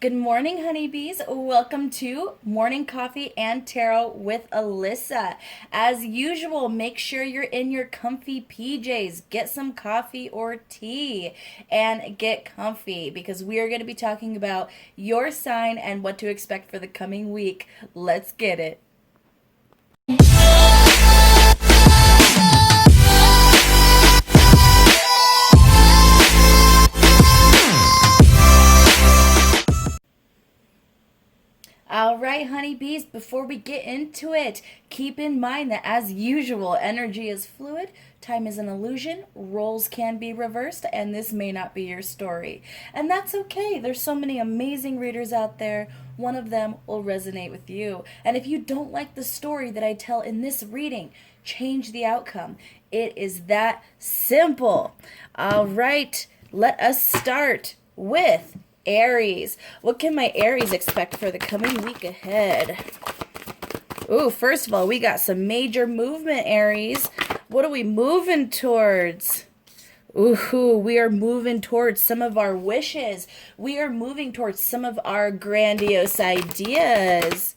Good morning, honeybees. Welcome to Morning Coffee and Tarot with Alyssa. As usual, make sure you're in your comfy PJs. Get some coffee or tea and get comfy because we are going to be talking about your sign and what to expect for the coming week. Let's get it. All right, honeybees, before we get into it, keep in mind that as usual, energy is fluid, time is an illusion, roles can be reversed, and this may not be your story. And that's okay. There's so many amazing readers out there. One of them will resonate with you. And if you don't like the story that I tell in this reading, change the outcome. It is that simple. All right, let us start with Aries. What can my Aries expect for the coming week ahead? Ooh, first of all, we got some major movement, Aries. What are we moving towards? Ooh, we are moving towards some of our wishes. We are moving towards some of our grandiose ideas.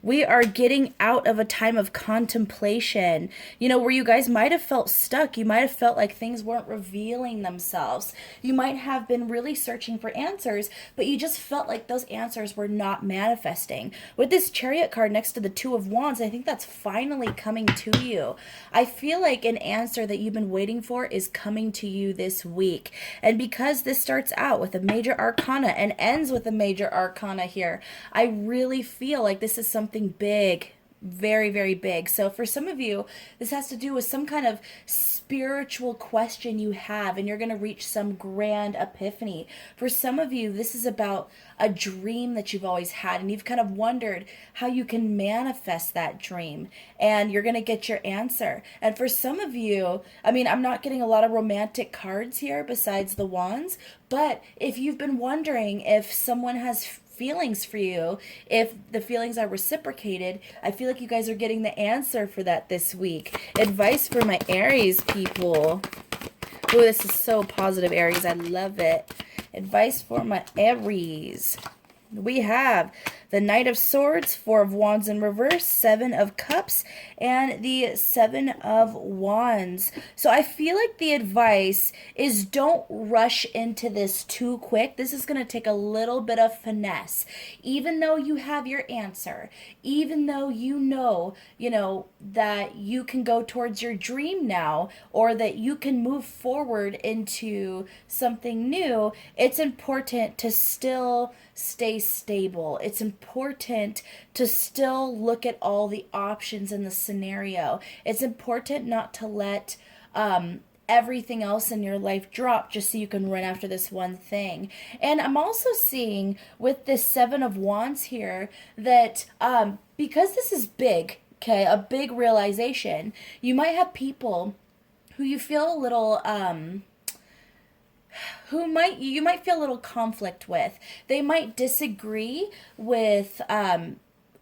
We are getting out of a time of contemplation, where you guys might have felt stuck. You might have felt like things weren't revealing themselves. You might have been really searching for answers, but you just felt like those answers were not manifesting. With this Chariot card next to the Two of Wands, I think that's finally coming to you. I feel like an answer that you've been waiting for is coming to you this week. And because this starts out with a major arcana and ends with a major arcana here, I really feel like this is something big, very, very big. So for some of you, this has to do with some kind of spiritual question you have, and you're going to reach some grand epiphany. For some of you, this is about a dream that you've always had, and you've kind of wondered how you can manifest that dream, and you're going to get your answer. And for some of you, I'm not getting a lot of romantic cards here besides the wands, but if you've been wondering if someone has feelings for you, if the feelings are reciprocated, I feel like you guys are getting the answer for that this week. Advice for my Aries people. Oh, this is so positive, Aries. I love it. Advice for my Aries. We have the Knight of Swords, Four of Wands in reverse, Seven of Cups, and the Seven of Wands. So I feel like the advice is don't rush into this too quick. This is going to take a little bit of finesse. Even though you have your answer, even though you know that you can go towards your dream now, or that you can move forward into something new, it's important to still stay stable. It's important to still look at all the options in the scenario. It's important not to let everything else in your life drop just so you can run after this one thing. And I'm also seeing with this Seven of Wands here that because this is big, okay, a big realization, you might have people who you feel a little you might feel a little conflict with. They might disagree with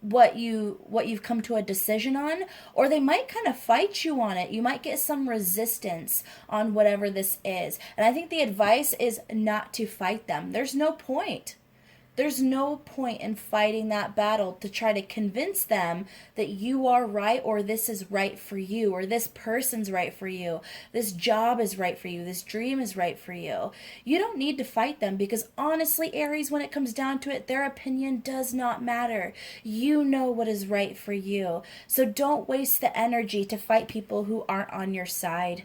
what you've come to a decision on, or they might kind of fight you on it. You might get some resistance on whatever this is. And I think the advice is not to fight them. There's no point. There's no point in fighting that battle to try to convince them that you are right, or this is right for you, or this person's right for you, this job is right for you, this dream is right for you. You don't need to fight them because honestly, Aries, when it comes down to it, their opinion does not matter. You know what is right for you. So don't waste the energy to fight people who aren't on your side.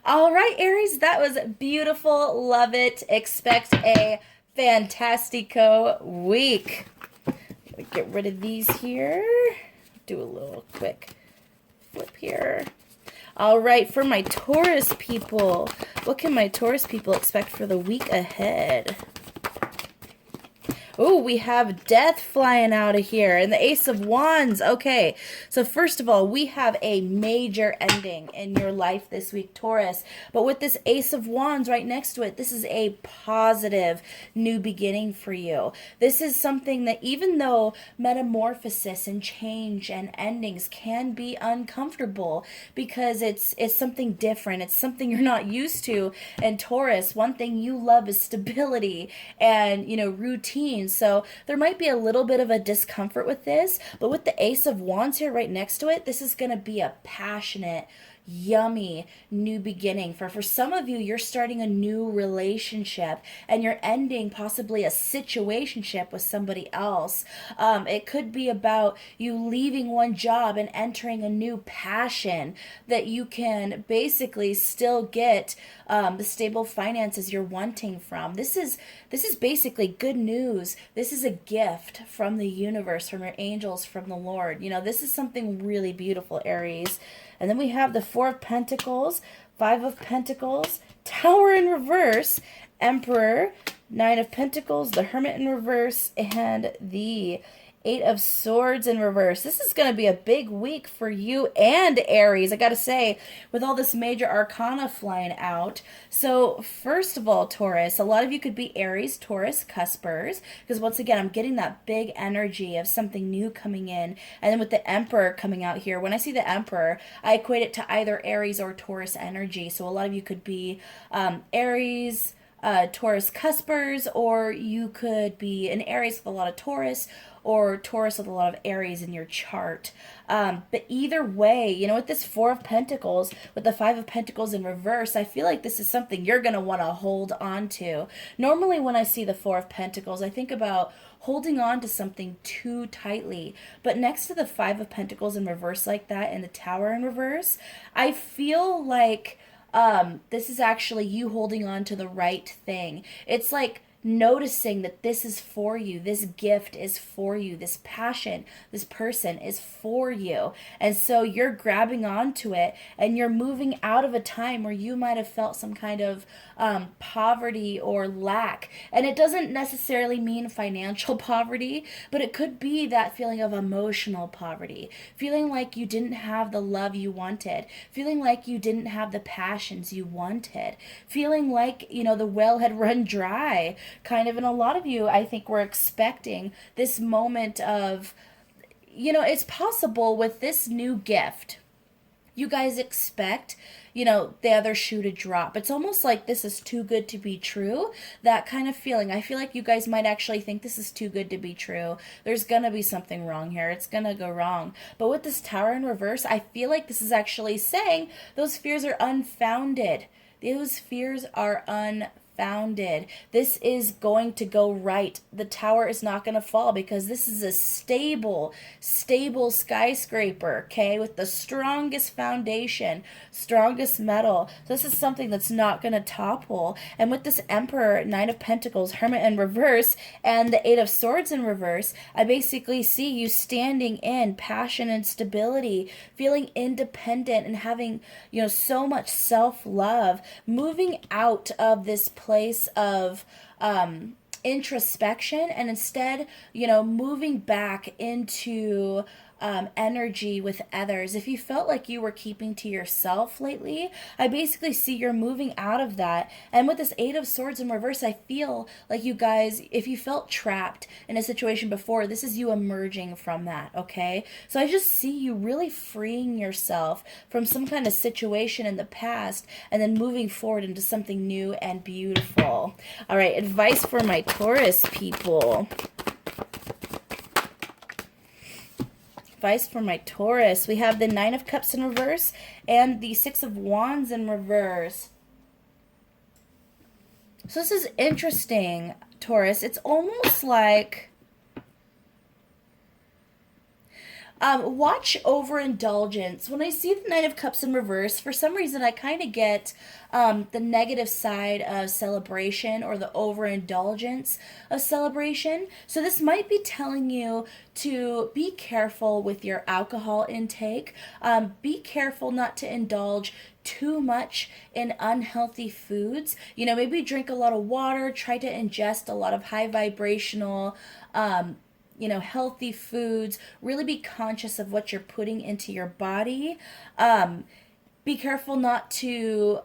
All right, Aries, that was beautiful. Love it. Expect a fantastico week. Get rid of these here. Do a little quick flip here. All right, for my Taurus people, what can my Taurus people expect for the week ahead? Oh, we have death flying out of here and the Ace of Wands. Okay, so first of all, we have a major ending in your life this week, Taurus. But with this Ace of Wands right next to it, this is a positive new beginning for you. This is something that, even though metamorphosis and change and endings can be uncomfortable because it's something different, it's something you're not used to. And Taurus, one thing you love is stability and, routine. So there might be a little bit of a discomfort with this, but with the Ace of Wands here right next to it, this is going to be a passionate, yummy new beginning. For some of you, you're starting a new relationship and you're ending possibly a situationship with somebody else. It could be about you leaving one job and entering a new passion that you can basically still get the stable finances you're wanting from. This is basically good news. This is a gift from the universe, from your angels, from the Lord. This is something really beautiful, Aries. And then we have the Four of Pentacles, Five of Pentacles, Tower in reverse, Emperor, Nine of Pentacles, the Hermit in reverse, and the Eight of Swords in reverse. This is going to be a big week for you and Aries, I got to say, with all this major arcana flying out. So first of all, Taurus, a lot of you could be Aries, Taurus, cuspers, because once again, I'm getting that big energy of something new coming in. And then with the Emperor coming out here, when I see the Emperor, I equate it to either Aries or Taurus energy. So a lot of you could be Aries, Taurus cuspers, or you could be an Aries with a lot of Taurus, or Taurus with a lot of Aries in your chart. But either way, with this Four of Pentacles, with the Five of Pentacles in reverse, I feel like this is something you're going to want to hold on to. Normally when I see the Four of Pentacles, I think about holding on to something too tightly. But next to the Five of Pentacles in reverse like that and the Tower in reverse, I feel like this is actually you holding on to the right thing. It's like noticing that this is for you, this gift is for you, this passion, this person is for you, and so you're grabbing onto it and you're moving out of a time where you might have felt some kind of poverty or lack. And it doesn't necessarily mean financial poverty, but it could be that feeling of emotional poverty, feeling like you didn't have the love you wanted, feeling like you didn't have the passions you wanted, feeling like the well had run dry, kind of. And a lot of you, I think, were expecting this moment of, it's possible with this new gift, you guys expect, the other shoe to drop. It's almost like this is too good to be true. That kind of feeling. I feel like you guys might actually think this is too good to be true. There's going to be something wrong here. It's going to go wrong. But with this Tower in reverse, I feel like this is actually saying those fears are unfounded. Those fears are unfounded. This is going to go right. The tower is not going to fall because this is a stable skyscraper, okay, with the strongest foundation, strongest metal. So this is something that's not going to topple. And with this Emperor, Nine of Pentacles, Hermit in reverse, and the Eight of Swords in reverse, I basically see you standing in passion and stability, feeling independent and having, so much self-love, moving out of this place of introspection and instead, moving back into energy with others. If you felt like you were keeping to yourself lately, I basically see you're moving out of that. And with this Eight of Swords in reverse, I feel like you guys, if you felt trapped in a situation before, this is you emerging from that, okay? So I just see you really freeing yourself from some kind of situation in the past and then moving forward into something new and beautiful. All right, advice for my Taurus people. Advice for my Taurus. We have the Nine of Cups in reverse and the Six of Wands in reverse. So this is interesting, Taurus. It's almost like Watch overindulgence. When I see the Knight of Cups in reverse, for some reason I kind of get the negative side of celebration, or the overindulgence of celebration. So this might be telling you to be careful with your alcohol intake. Be careful not to indulge too much in unhealthy foods. Maybe drink a lot of water, try to ingest a lot of high vibrational healthy foods. Really be conscious of what you're putting into your body. Be careful not to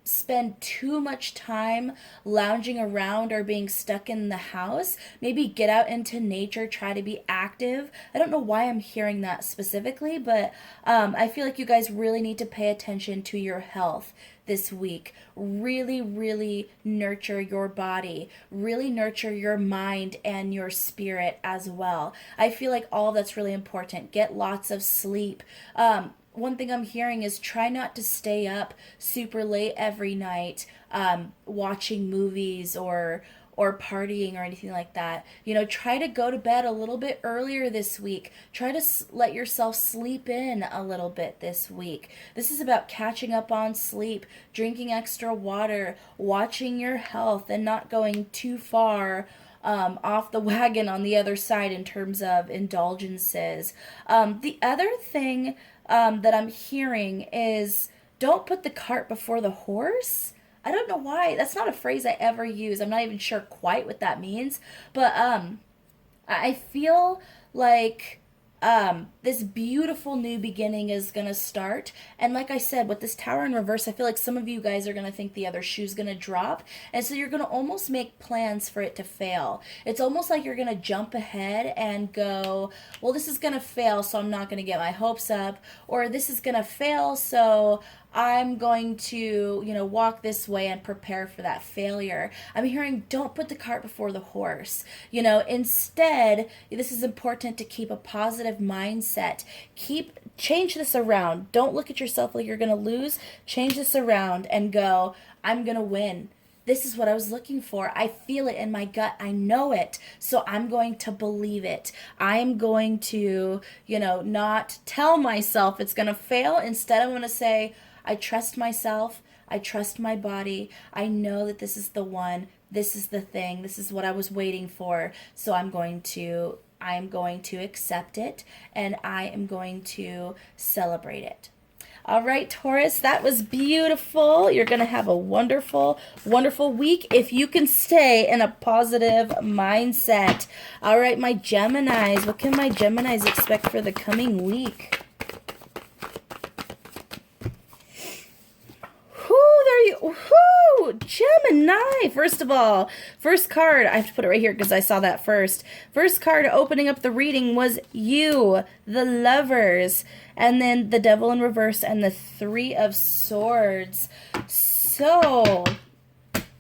spend too much time lounging around or being stuck in the house. Maybe get out into nature, try to be active. I don't know why I'm hearing that specifically, but I feel like you guys really need to pay attention to your health this week. Really, really nurture your body. Really nurture your mind and your spirit as well. I feel like all that's really important. Get lots of sleep. One thing I'm hearing is try not to stay up super late every night watching movies or partying or anything like that. Try to go to bed a little bit earlier this week. Try to let yourself sleep in a little bit this week. This is about catching up on sleep, drinking extra water, watching your health, and not going too far off the wagon on the other side in terms of indulgences. The other thing that I'm hearing is don't put the cart before the horse. I don't know why. That's not a phrase I ever use. I'm not even sure quite what that means. But I feel like this beautiful new beginning is going to start. And like I said, with this Tower in reverse, I feel like some of you guys are going to think the other shoe's going to drop. And so you're going to almost make plans for it to fail. It's almost like you're going to jump ahead and go, well, this is going to fail, so I'm not going to get my hopes up. Or this is going to fail, so I'm going to, walk this way and prepare for that failure. I'm hearing don't put the cart before the horse. Instead, this is important to keep a positive mindset. Change this around. Don't look at yourself like you're going to lose. Change this around and go, I'm going to win. This is what I was looking for. I feel it in my gut. I know it. So I'm going to believe it. I am going to, not tell myself it's going to fail. Instead, I'm going to say, I trust myself. I trust my body. I know that this is the one. This is the thing. This is what I was waiting for. So I'm going to accept it, and I am going to celebrate it. All right, Taurus, that was beautiful. You're going to have a wonderful, wonderful week if you can stay in a positive mindset. All right, my Geminis. What can my Geminis expect for the coming week? Gemini. First of all, first card, I have to put it right here because I saw that first. First card opening up the reading was you, the Lovers, and then the Devil in reverse and the Three of Swords. So,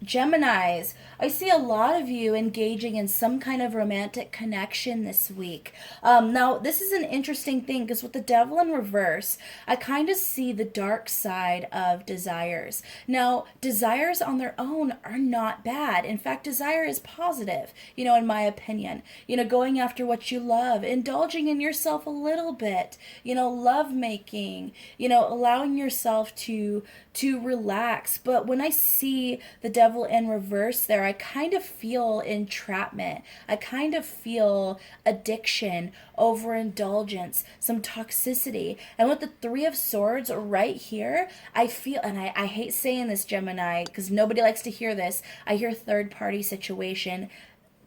Geminis, I see a lot of you engaging in some kind of romantic connection this week. Now, this is an interesting thing because with the Devil in reverse, I kind of see the dark side of desires. Now, desires on their own are not bad. In fact, desire is positive, in my opinion. Going after what you love, indulging in yourself a little bit, love making, allowing yourself to relax. But when I see the Devil in reverse there, I kind of feel entrapment. I kind of feel addiction, overindulgence, some toxicity. And with the Three of Swords right here, I feel, and I hate saying this, Gemini, because nobody likes to hear this, I hear third party situation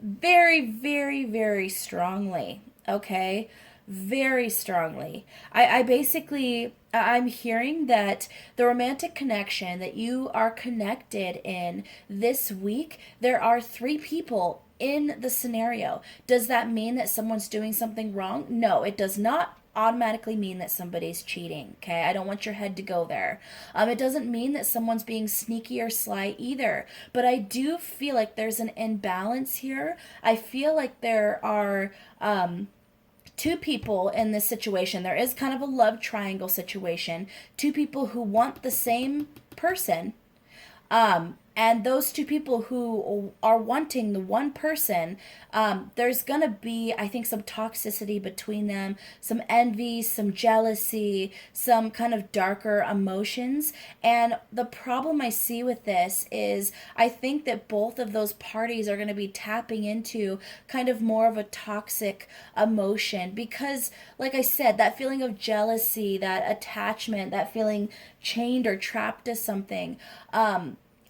very, very, very strongly, okay? Very strongly. I'm hearing that the romantic connection that you are connected in this week, there are 3 people in the scenario. Does that mean that someone's doing something wrong? No, it does not automatically mean that somebody's cheating, okay? I don't want your head to go there. It doesn't mean that someone's being sneaky or sly either, but I do feel like there's an imbalance here. I feel like there are 2 people in this situation. There is kind of a love triangle situation. 2 people who want the same person, And those two people who are wanting the one person, there's gonna be, I think, some toxicity between them, some envy, some jealousy, some kind of darker emotions. And the problem I see with this is I think that both of those parties are gonna be tapping into kind of more of a toxic emotion because, like I said, that feeling of jealousy, that attachment, that feeling chained or trapped to something,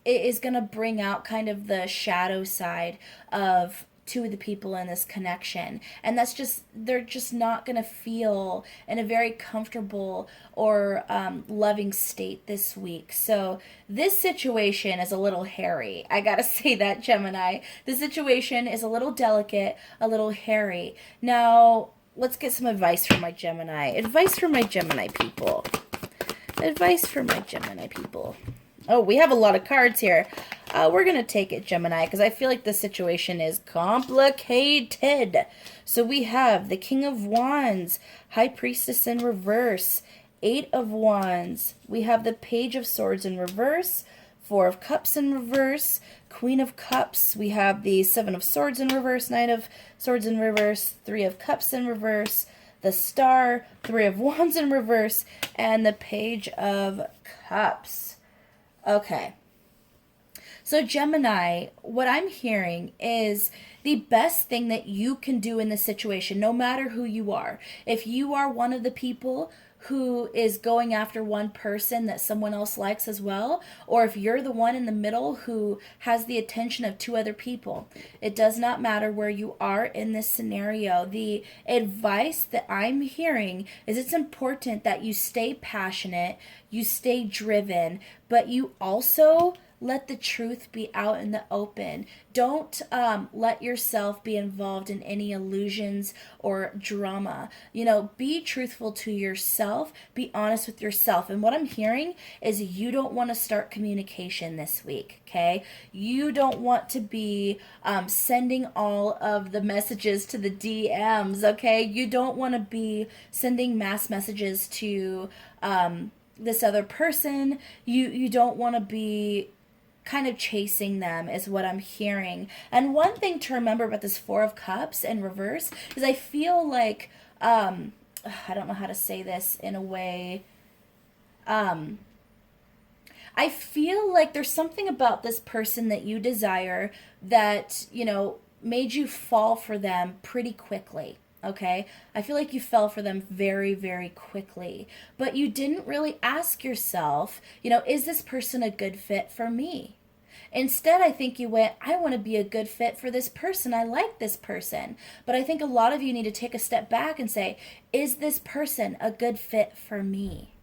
it is going to bring out kind of the shadow side of two of the people in this connection. And that's just, they're just not going to feel in a very comfortable or loving state this week. So this situation is a little hairy. I gotta say that, Gemini. The situation is a little delicate, a little hairy. Now, let's get some advice from my Gemini. Advice from my Gemini people. Advice from my Gemini people. Oh, we have a lot of cards here. We're going to take it, Gemini, because I feel like the situation is complicated. So we have the King of Wands, High Priestess in reverse, Eight of Wands. We have the Page of Swords in reverse, Four of Cups in reverse, Queen of Cups. We have the Seven of Swords in reverse, Knight of Swords in reverse, Three of Cups in reverse, the Star, Three of Wands in reverse, and the Page of Cups. Okay. So Gemini, what I'm hearing is the best thing that you can do in this situation, no matter who you are. If you are one of the people who is going after one person that someone else likes as well, or if you're the one in the middle who has the attention of two other people, it does not matter where you are in this scenario. The advice that I'm hearing is it's important that you stay passionate, you stay driven, but you also let the truth be out in the open. Don't let yourself be involved in any illusions or drama. You know, be truthful to yourself. Be honest with yourself. And what I'm hearing is you don't want to start communication this week, okay? You don't want to be sending all of the messages to the DMs, okay? You don't want to be sending mass messages to this other person. You don't want to be kind of chasing them is what I'm hearing. And one thing to remember about this Four of Cups in reverse is I feel like I don't know how to say this in a way. I feel like there's something about this person that you desire that, you know, made you fall for them pretty quickly. Okay, I feel like you fell for them very, very quickly, but you didn't really ask yourself, you know, is this person a good fit for me? Instead, I think you went, I want to be a good fit for this person. I like this person. But I think a lot of you need to take a step back and say, is this person a good fit for me?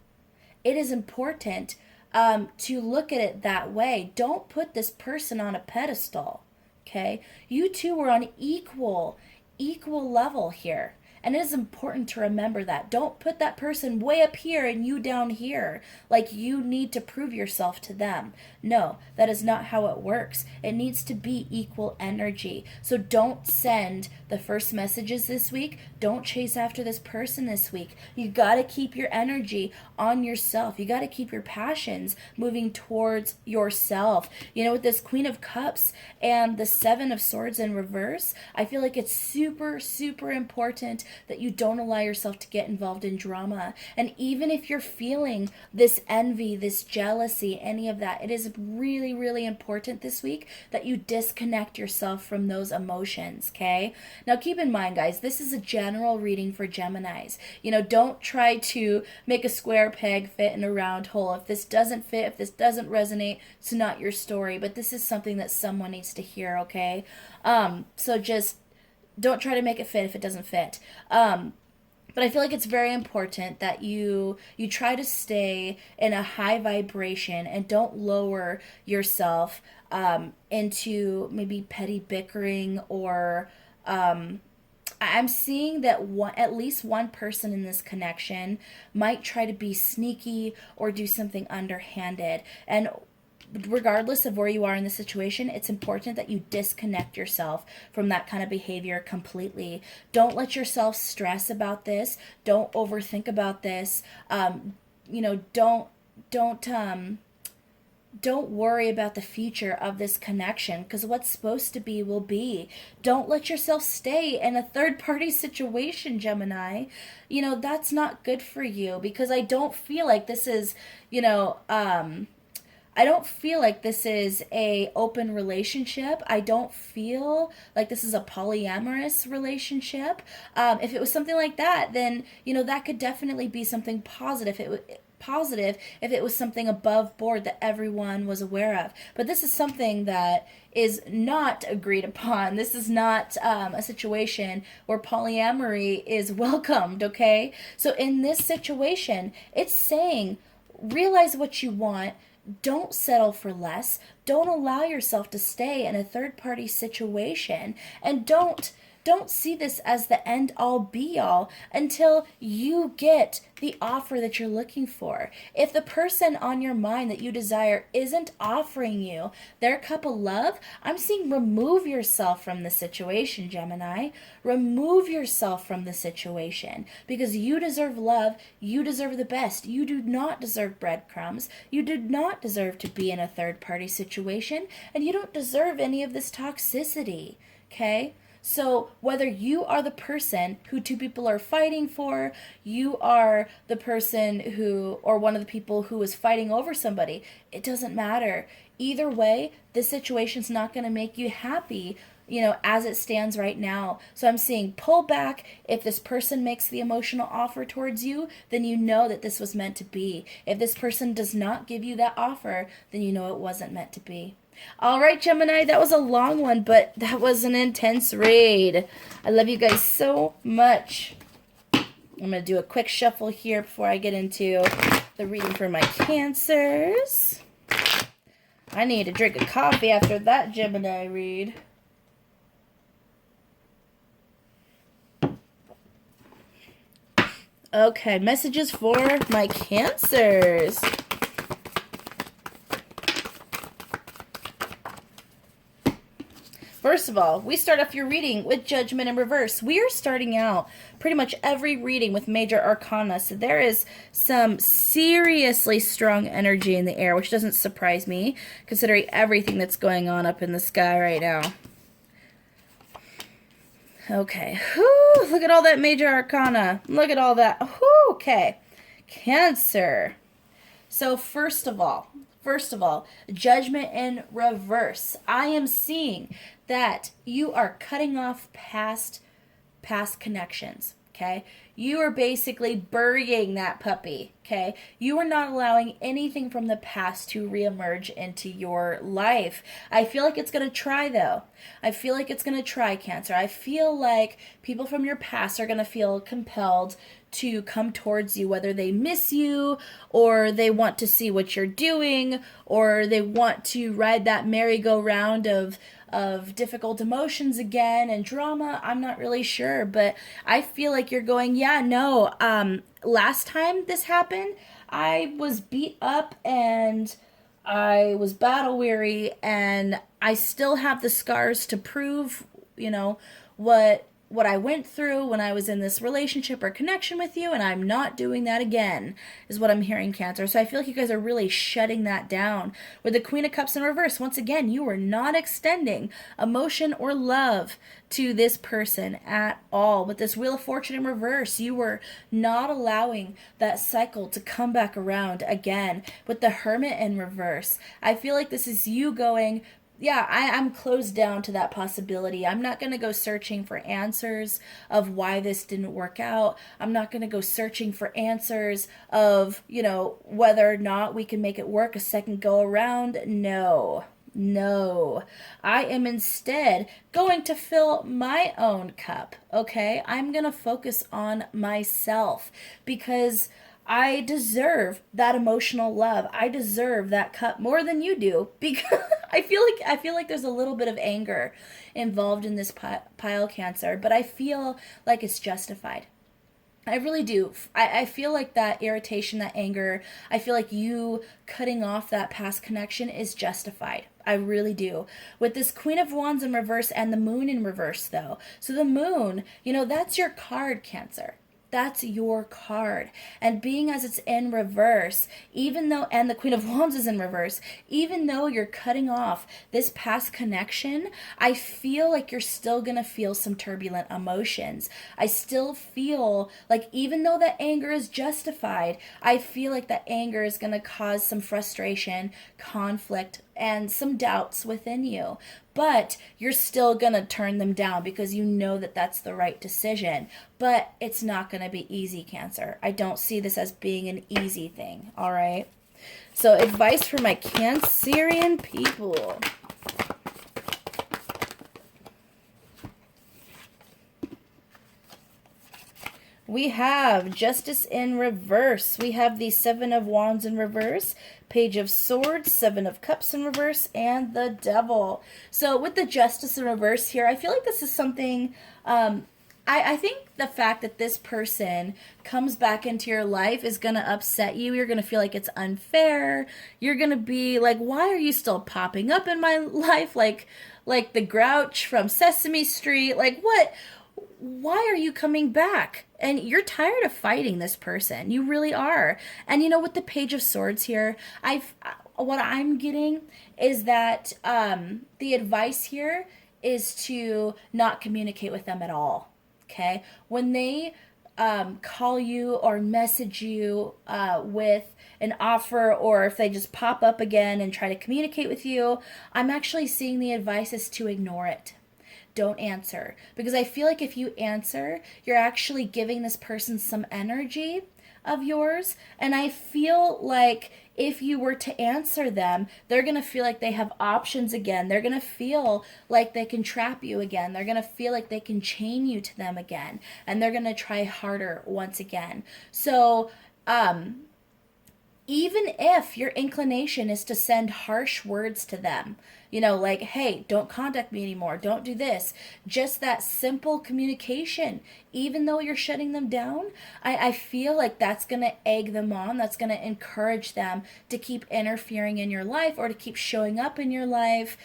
It is important to look at it that way. Don't put this person on a pedestal. Okay, you two are on equal level here. And it is important to remember that. Don't put that person way up here and you down here, like you need to prove yourself to them. No, that is not how it works. It needs to be equal energy. So don't send the first messages this week. Don't chase after this person this week. You got to keep your energy on yourself. You got to keep your passions moving towards yourself. You know, with this Queen of Cups and the Seven of Swords in reverse, I feel like it's super, super important that you don't allow yourself to get involved in drama. And even if you're feeling this envy, this jealousy, any of that, it is really, really important this week that you disconnect yourself from those emotions, okay? Now keep in mind, guys, this is a general reading for Geminis. You know, don't try to make a square peg fit in a round hole. If this doesn't fit, if this doesn't resonate, it's not your story, but this is something that someone needs to hear, okay? So just don't try to make it fit if it doesn't fit. But I feel like it's very important that you try to stay in a high vibration and don't lower yourself into maybe petty bickering or I'm seeing that at least one person in this connection might try to be sneaky or do something underhanded. And regardless of where you are in the situation, it's important that you disconnect yourself from that kind of behavior completely. Don't let yourself stress about this. Don't overthink about this. You know, don't don't worry about the future of this connection, because what's supposed to be will be. Don't let yourself stay in a third party situation, Gemini. That's not good for you, because I don't feel like this is, I don't feel like this is a open relationship. I don't feel like this is a polyamorous relationship. If it was something like that, then that could definitely be something positive. Positive if it was something above board that everyone was aware of. But this is something that is not agreed upon. This is not a situation where polyamory is welcomed, okay? So in this situation, it's saying, realize what you want. Don't settle for less. Don't allow yourself to stay in a third-party situation. And don't see this as the end all be all until you get the offer that you're looking for. If the person on your mind that you desire isn't offering you their cup of love, I'm seeing remove yourself from the situation, Gemini. Remove yourself from the situation, because you deserve love. You deserve the best. You do not deserve breadcrumbs. You do not deserve to be in a third party situation, and you don't deserve any of this toxicity, okay? So whether you are the person who two people are fighting for, you are the person who, or one of the people who is fighting over somebody, it doesn't matter. Either way, this situation's not going to make you happy, as it stands right now. So I'm seeing pull back. If this person makes the emotional offer towards you, then you know that this was meant to be. If this person does not give you that offer, then you know it wasn't meant to be. All right, Gemini, that was a long one, but that was an intense read. I love you guys so much. I'm going to do a quick shuffle here before I get into the reading for my Cancers. I need to drink a coffee after that Gemini read. Okay, messages for my Cancers. First of all, we start off your reading with Judgment in reverse. We are starting out pretty much every reading with major arcana, so there is some seriously strong energy in the air, which doesn't surprise me, considering everything that's going on up in the sky right now. Okay, whew, look at all that major arcana. Look at all that. Whew, okay, Cancer. So first of all, Judgment in reverse. I am seeing that you are cutting off past connections, okay? You are basically burying that puppy, okay? You are not allowing anything from the past to reemerge into your life. I feel like it's going to try, though. I feel like it's going to try, Cancer. I feel like people from your past are going to feel compelled to come towards you, whether they miss you or they want to see what you're doing or they want to ride that merry-go-round of difficult emotions again and drama. I'm not really sure, but I feel like you're going, yeah, no, last time this happened, I was beat up and I was battle weary and I still have the scars to prove, what I went through when I was in this relationship or connection with you, and I'm not doing that again, is what I'm hearing, Cancer. So I feel like you guys are really shutting that down. With the Queen of Cups in reverse, once again, you are not extending emotion or love to this person at all. With this Wheel of Fortune in reverse, you were not allowing that cycle to come back around again. With the Hermit in reverse, I feel like this is you going, yeah, I'm closed down to that possibility. I'm not going to go searching for answers of why this didn't work out. I'm not going to go searching for answers of, whether or not we can make it work a second go around. No. I am instead going to fill my own cup, okay? I'm going to focus on myself because I deserve that emotional love. I deserve that cup more than you do, because I feel like there's a little bit of anger involved in this pile, Cancer, but I feel like it's justified. I really do. I feel like that irritation, that anger, I feel like you cutting off that past connection is justified. I really do. With this Queen of Wands in reverse and the Moon in reverse, though. So the Moon, that's your card, Cancer. That's your card. And being as it's in reverse, even though, and the Queen of Wands is in reverse, even though you're cutting off this past connection, I feel like you're still going to feel some turbulent emotions. I still feel like even though that anger is justified, I feel like that anger is going to cause some frustration, conflict, and some doubts within you. But you're still going to turn them down because you know that that's the right decision. But it's not going to be easy, Cancer. I don't see this as being an easy thing, all right? So advice for my Cancerian people. We have Justice in reverse. We have the Seven of Wands in reverse, Page of Swords, Seven of Cups in reverse, and the Devil. So with the Justice in reverse here, I feel like this is something, I think the fact that this person comes back into your life is going to upset you. You're going to feel like it's unfair. You're going to be like, why are you still popping up in my life? Like the Grouch from Sesame Street. Like, what? Why are you coming back? And you're tired of fighting this person. You really are. And you know, with the Page of Swords here, what I'm getting is that the advice here is to not communicate with them at all. Okay? When they call you or message you with an offer, or if they just pop up again and try to communicate with you, I'm actually seeing the advice is to ignore it. Don't answer, because I feel like if you answer, you're actually giving this person some energy of yours, and I feel like if you were to answer them, they're going to feel like they have options again. They're going to feel like they can trap you again. They're going to feel like they can chain you to them again, and they're going to try harder once again. So even if your inclination is to send harsh words to them, you know, like, hey, don't contact me anymore, don't do this, just that simple communication, even though you're shutting them down, I feel like that's going to egg them on, that's going to encourage them to keep interfering in your life or to keep showing up in your life.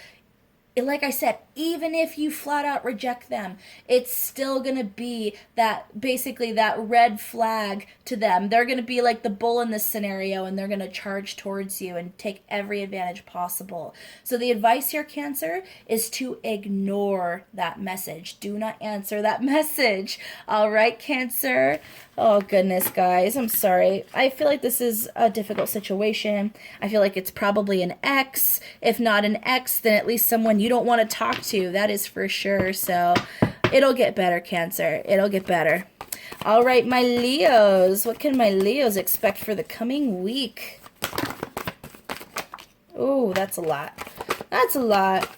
Like I said, even if you flat out reject them, it's still going to be that, basically that red flag to them. They're going to be like the bull in this scenario, and they're going to charge towards you and take every advantage possible. So the advice here, Cancer, is to ignore that message. Do not answer that message. All right, Cancer? Oh, goodness, guys. I'm sorry. I feel like this is a difficult situation. I feel like it's probably an ex. If not an ex, then at least someone you don't want to talk to. That is for sure. So it'll get better, Cancer. It'll get better. All right, my Leos. What can my Leos expect for the coming week? Oh, that's a lot. That's a lot.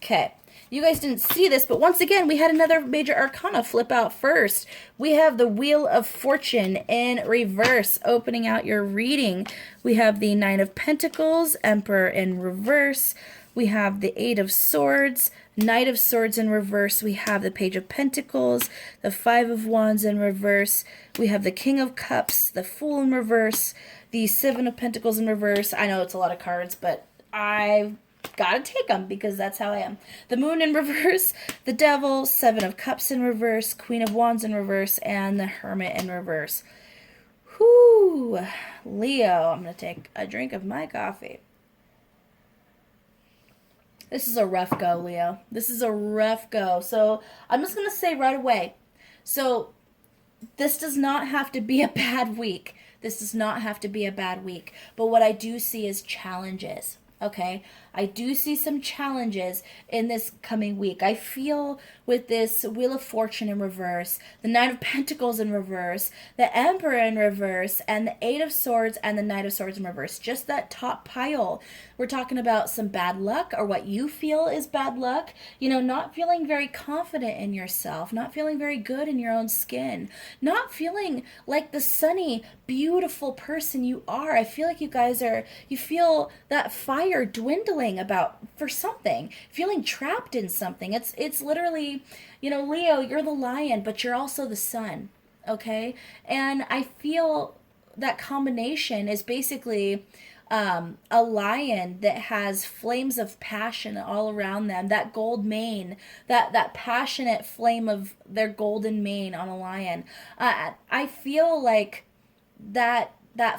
Okay. You guys didn't see this, but once again, we had another major arcana flip out first. We have the Wheel of Fortune in reverse, opening out your reading. We have the Nine of Pentacles, Emperor in reverse. We have the Eight of Swords, Knight of Swords in reverse. We have the Page of Pentacles, the Five of Wands in reverse. We have the King of Cups, the Fool in reverse, the Seven of Pentacles in reverse. I know it's a lot of cards, but I've gotta take them because that's how I am. The Moon in reverse, the Devil, Seven of Cups in reverse, Queen of Wands in reverse, and the Hermit in reverse. Whoo! Leo, I'm gonna take a drink of my coffee. This is a rough go, Leo. This is a rough go. So I'm just going to say right away. So this does not have to be a bad week. This does not have to be a bad week. But what I do see is challenges. Okay? I do see some challenges in this coming week. I feel with this Wheel of Fortune in reverse, the Nine of Pentacles in reverse, the Emperor in reverse, and the Eight of Swords and the Knight of Swords in reverse. Just that top pile. We're talking about some bad luck, or what you feel is bad luck. You know, not feeling very confident in yourself, not feeling very good in your own skin, not feeling like the sunny, beautiful person you are. I feel like you guys you feel that fire dwindling for something, feeling trapped in something. It's literally, you know, Leo, you're the lion, but you're also the sun, okay? And I feel that combination is basically a lion that has flames of passion all around them, that gold mane, that passionate flame of their golden mane on a lion. I feel like that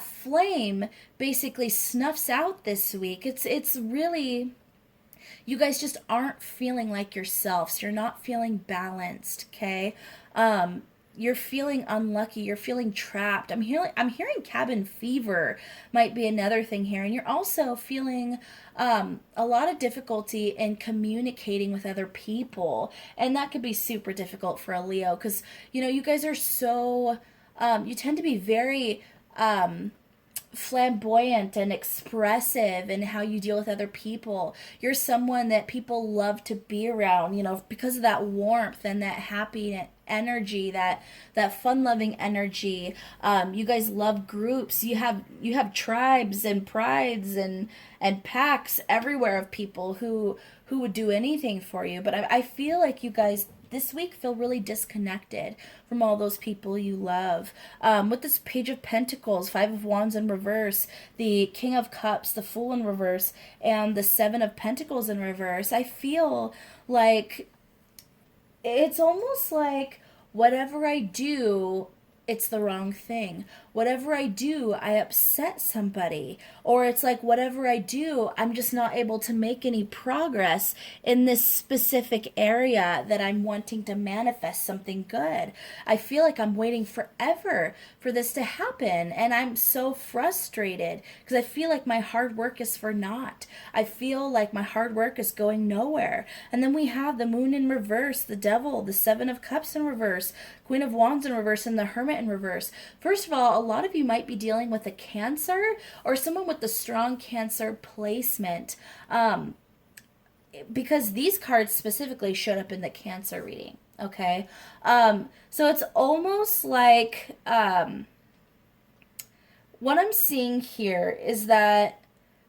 flame basically snuffs out this week. It's really, you guys just aren't feeling like yourselves. You're not feeling balanced, okay? You're feeling unlucky. You're feeling trapped. I'm hearing cabin fever might be another thing here, and you're also feeling a lot of difficulty in communicating with other people, and that could be super difficult for a Leo because you guys are so you tend to be very flamboyant and expressive in how you deal with other people. You're someone that people love to be around, because of that warmth and that happy energy, that fun-loving energy. You guys love groups. You have tribes and prides and packs everywhere of people who would do anything for you. But I feel like you guys this week feel really disconnected from all those people you love. With this Page of Pentacles, Five of Wands in reverse, the King of Cups, the Fool in reverse, and the Seven of Pentacles in reverse, I feel like it's almost like whatever I do, it's the wrong thing. Whatever I do, I upset somebody. Or it's like whatever I do, I'm just not able to make any progress in this specific area that I'm wanting to manifest something good. I feel like I'm waiting forever for this to happen. And I'm so frustrated because I feel like my hard work is for naught. I feel like my hard work is going nowhere. And then we have the Moon in reverse, the Devil, the Seven of Cups in reverse, Queen of Wands in reverse, and the Hermit in reverse. First of all, a lot of you might be dealing with a Cancer or someone with the strong Cancer placement, because these cards specifically showed up in the Cancer reading. Okay, so it's almost like what I'm seeing here is that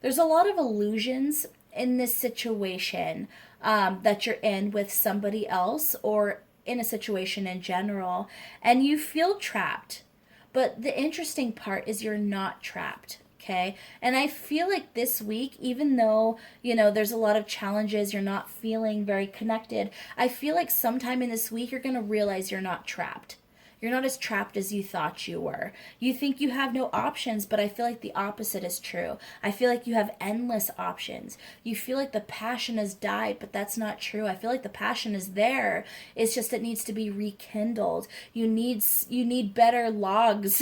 there's a lot of illusions in this situation that you're in with somebody else or in a situation in general, and you feel trapped. But the interesting part is you're not trapped, okay? And I feel like this week, even though, there's a lot of challenges, you're not feeling very connected, I feel like sometime in this week you're going to realize you're not trapped. You're not as trapped as you thought you were. You think you have no options, but I feel like the opposite is true. I feel like you have endless options. You feel like the passion has died, but that's not true. I feel like the passion is there. It's just it needs to be rekindled. You need better logs,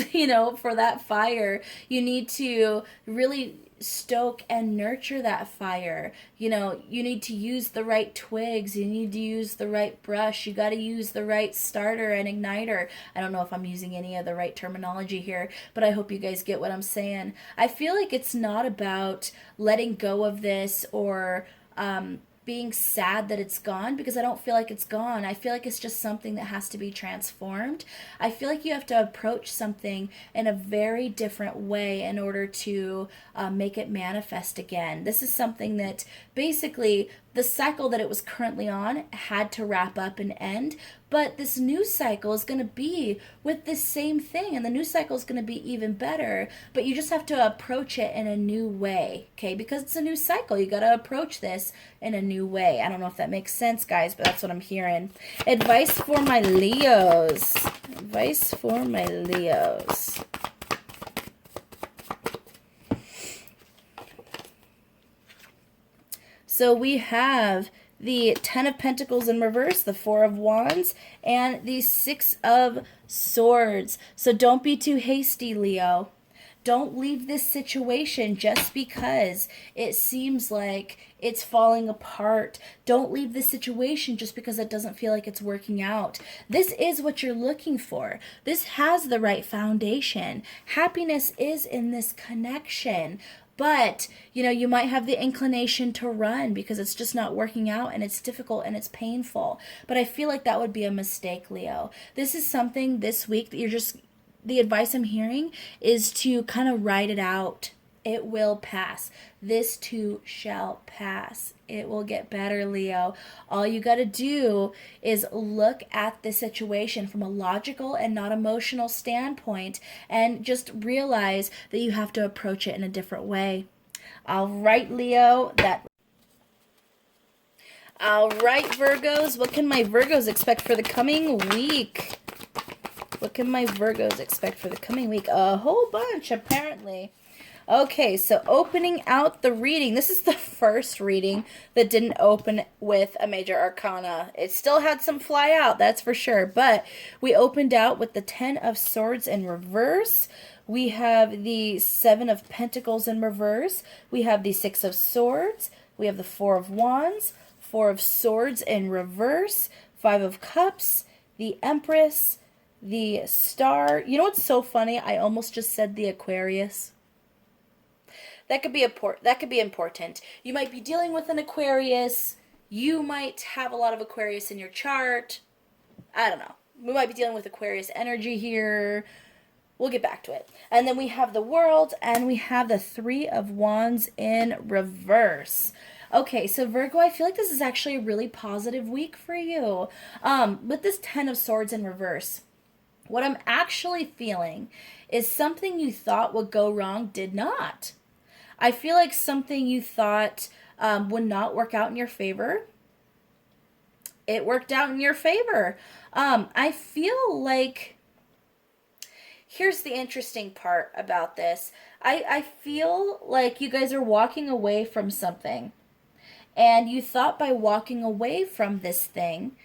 for that fire. You need to really stoke and nurture that fire. You need to use the right twigs. You need to use the right brush. You got to use the right starter and igniter. I don't know if I'm using any of the right terminology here, but I hope you guys get what I'm saying. I feel like it's not about letting go of this or being sad that it's gone, because I don't feel like it's gone. I feel like it's just something that has to be transformed. I feel like you have to approach something in a very different way in order to make it manifest again. This is something that basically the cycle that it was currently on had to wrap up and end, but this new cycle is going to be with this same thing, and the new cycle is going to be even better, but you just have to approach it in a new way, okay? Because it's a new cycle, you got to approach this in a new way. I don't know if that makes sense, guys, but that's what I'm hearing. Advice for my Leos. Advice for my Leos. So we have the Ten of Pentacles in reverse, the Four of Wands, and the Six of Swords. So don't be too hasty, Leo. Don't leave this situation just because it seems like it's falling apart. Don't leave this situation just because it doesn't feel like it's working out. This is what you're looking for. This has the right foundation. Happiness is in this connection. But, you might have the inclination to run because it's just not working out and it's difficult and it's painful. But I feel like that would be a mistake, Leo. This is something this week that the advice I'm hearing is to kind of ride it out It will pass. This too shall pass. It will get better, Leo. All you got to do is look at the situation from a logical and not emotional standpoint and just realize that you have to approach it in a different way. All right, Leo, all right, Virgos, what can my Virgos expect for the coming week? What can my Virgos expect for the coming week? A whole bunch, apparently. Okay, so opening out the reading. This is the first reading that didn't open with a major arcana. It still had some fly out, that's for sure. But we opened out with the 10 of Swords in reverse. We have the 7 of Pentacles in reverse. We have the 6 of Swords. We have the 4 of Wands, 4 of Swords in reverse, 5 of Cups, the Empress, the Star. You know what's so funny? I almost just said the Aquarius. That could be important. You might be dealing with an Aquarius. You might have a lot of Aquarius in your chart. I don't know. We might be dealing with Aquarius energy here. We'll get back to it. And then we have the World, and we have the 3 of Wands in reverse. Okay, so Virgo, I feel like this is actually a really positive week for you. With this 10 of Swords in reverse, what I'm actually feeling is something you thought would go wrong did not. I feel like something you thought would not work out in your favor, it worked out in your favor. I feel like, here's the interesting part about this. I feel like you guys are walking away from something, and you thought by walking away from this thing,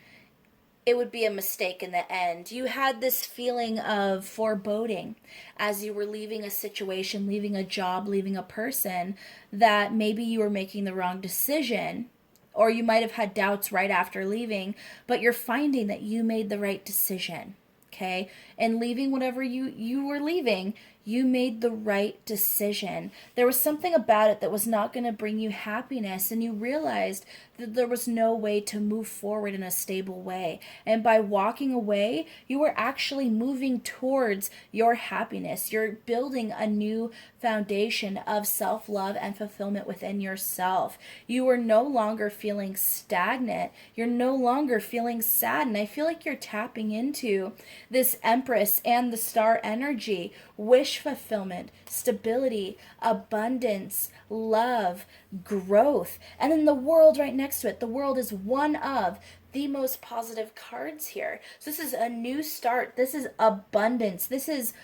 it would be a mistake in the end. You had this feeling of foreboding as you were leaving a situation, leaving a job, leaving a person, that maybe you were making the wrong decision, or you might have had doubts right after leaving, but you're finding that you made the right decision, okay? And leaving whatever you were leaving, you made the right decision. There was something about it that was not going to bring you happiness, and you realized that there was no way to move forward in a stable way. And by walking away, you were actually moving towards your happiness. You're building a new foundation of self-love and fulfillment within yourself. You are no longer feeling stagnant. You're no longer feeling sad. And I feel like you're tapping into this Empress and the Star energy. Wish fulfillment, stability, abundance, love, growth. And then the World right next to it. The World is one of the most positive cards here. So this is a new start. This is abundance. This is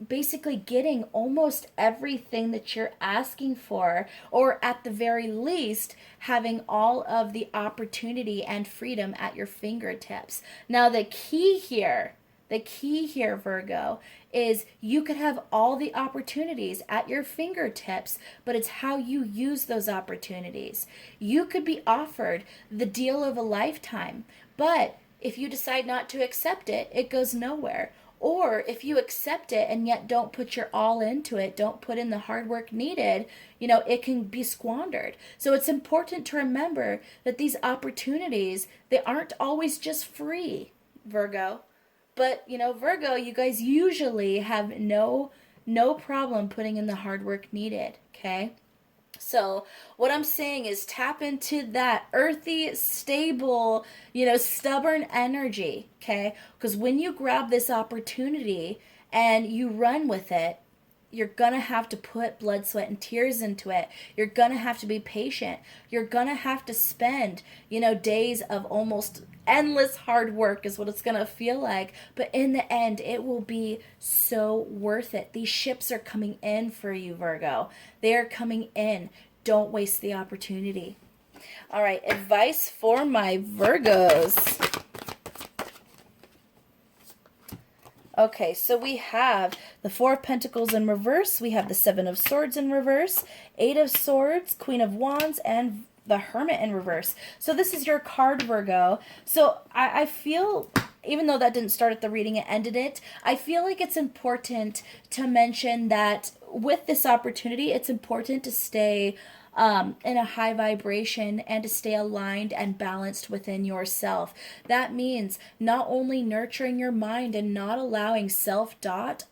basically getting almost everything that you're asking for, or at the very least, having all of the opportunity and freedom at your fingertips. Now, the key here, Virgo, is you could have all the opportunities at your fingertips, but it's how you use those opportunities. You could be offered the deal of a lifetime, but if you decide not to accept it, it goes nowhere. Or if you accept it and yet don't put your all into it, don't put in the hard work needed, it can be squandered. So it's important to remember that these opportunities, they aren't always just free, Virgo. But, Virgo, you guys usually have no problem putting in the hard work needed, okay? So what I'm saying is tap into that earthy, stable, stubborn energy, okay? Because when you grab this opportunity and you run with it, you're going to have to put blood, sweat, and tears into it. You're going to have to be patient. You're going to have to spend, days of almost endless hard work is what it's going to feel like. But in the end, it will be so worth it. These ships are coming in for you, Virgo. They are coming in. Don't waste the opportunity. All right, advice for my Virgos. Okay, so we have the 4 of Pentacles in reverse. We have the 7 of Swords in reverse, 8 of Swords, Queen of Wands, and the Hermit in reverse. So this is your card, Virgo. So I feel, even though that didn't start at the reading, it ended it. I feel like it's important to mention that with this opportunity, it's important to stay in a high vibration and to stay aligned and balanced within yourself. That means not only nurturing your mind and not allowing self-doubt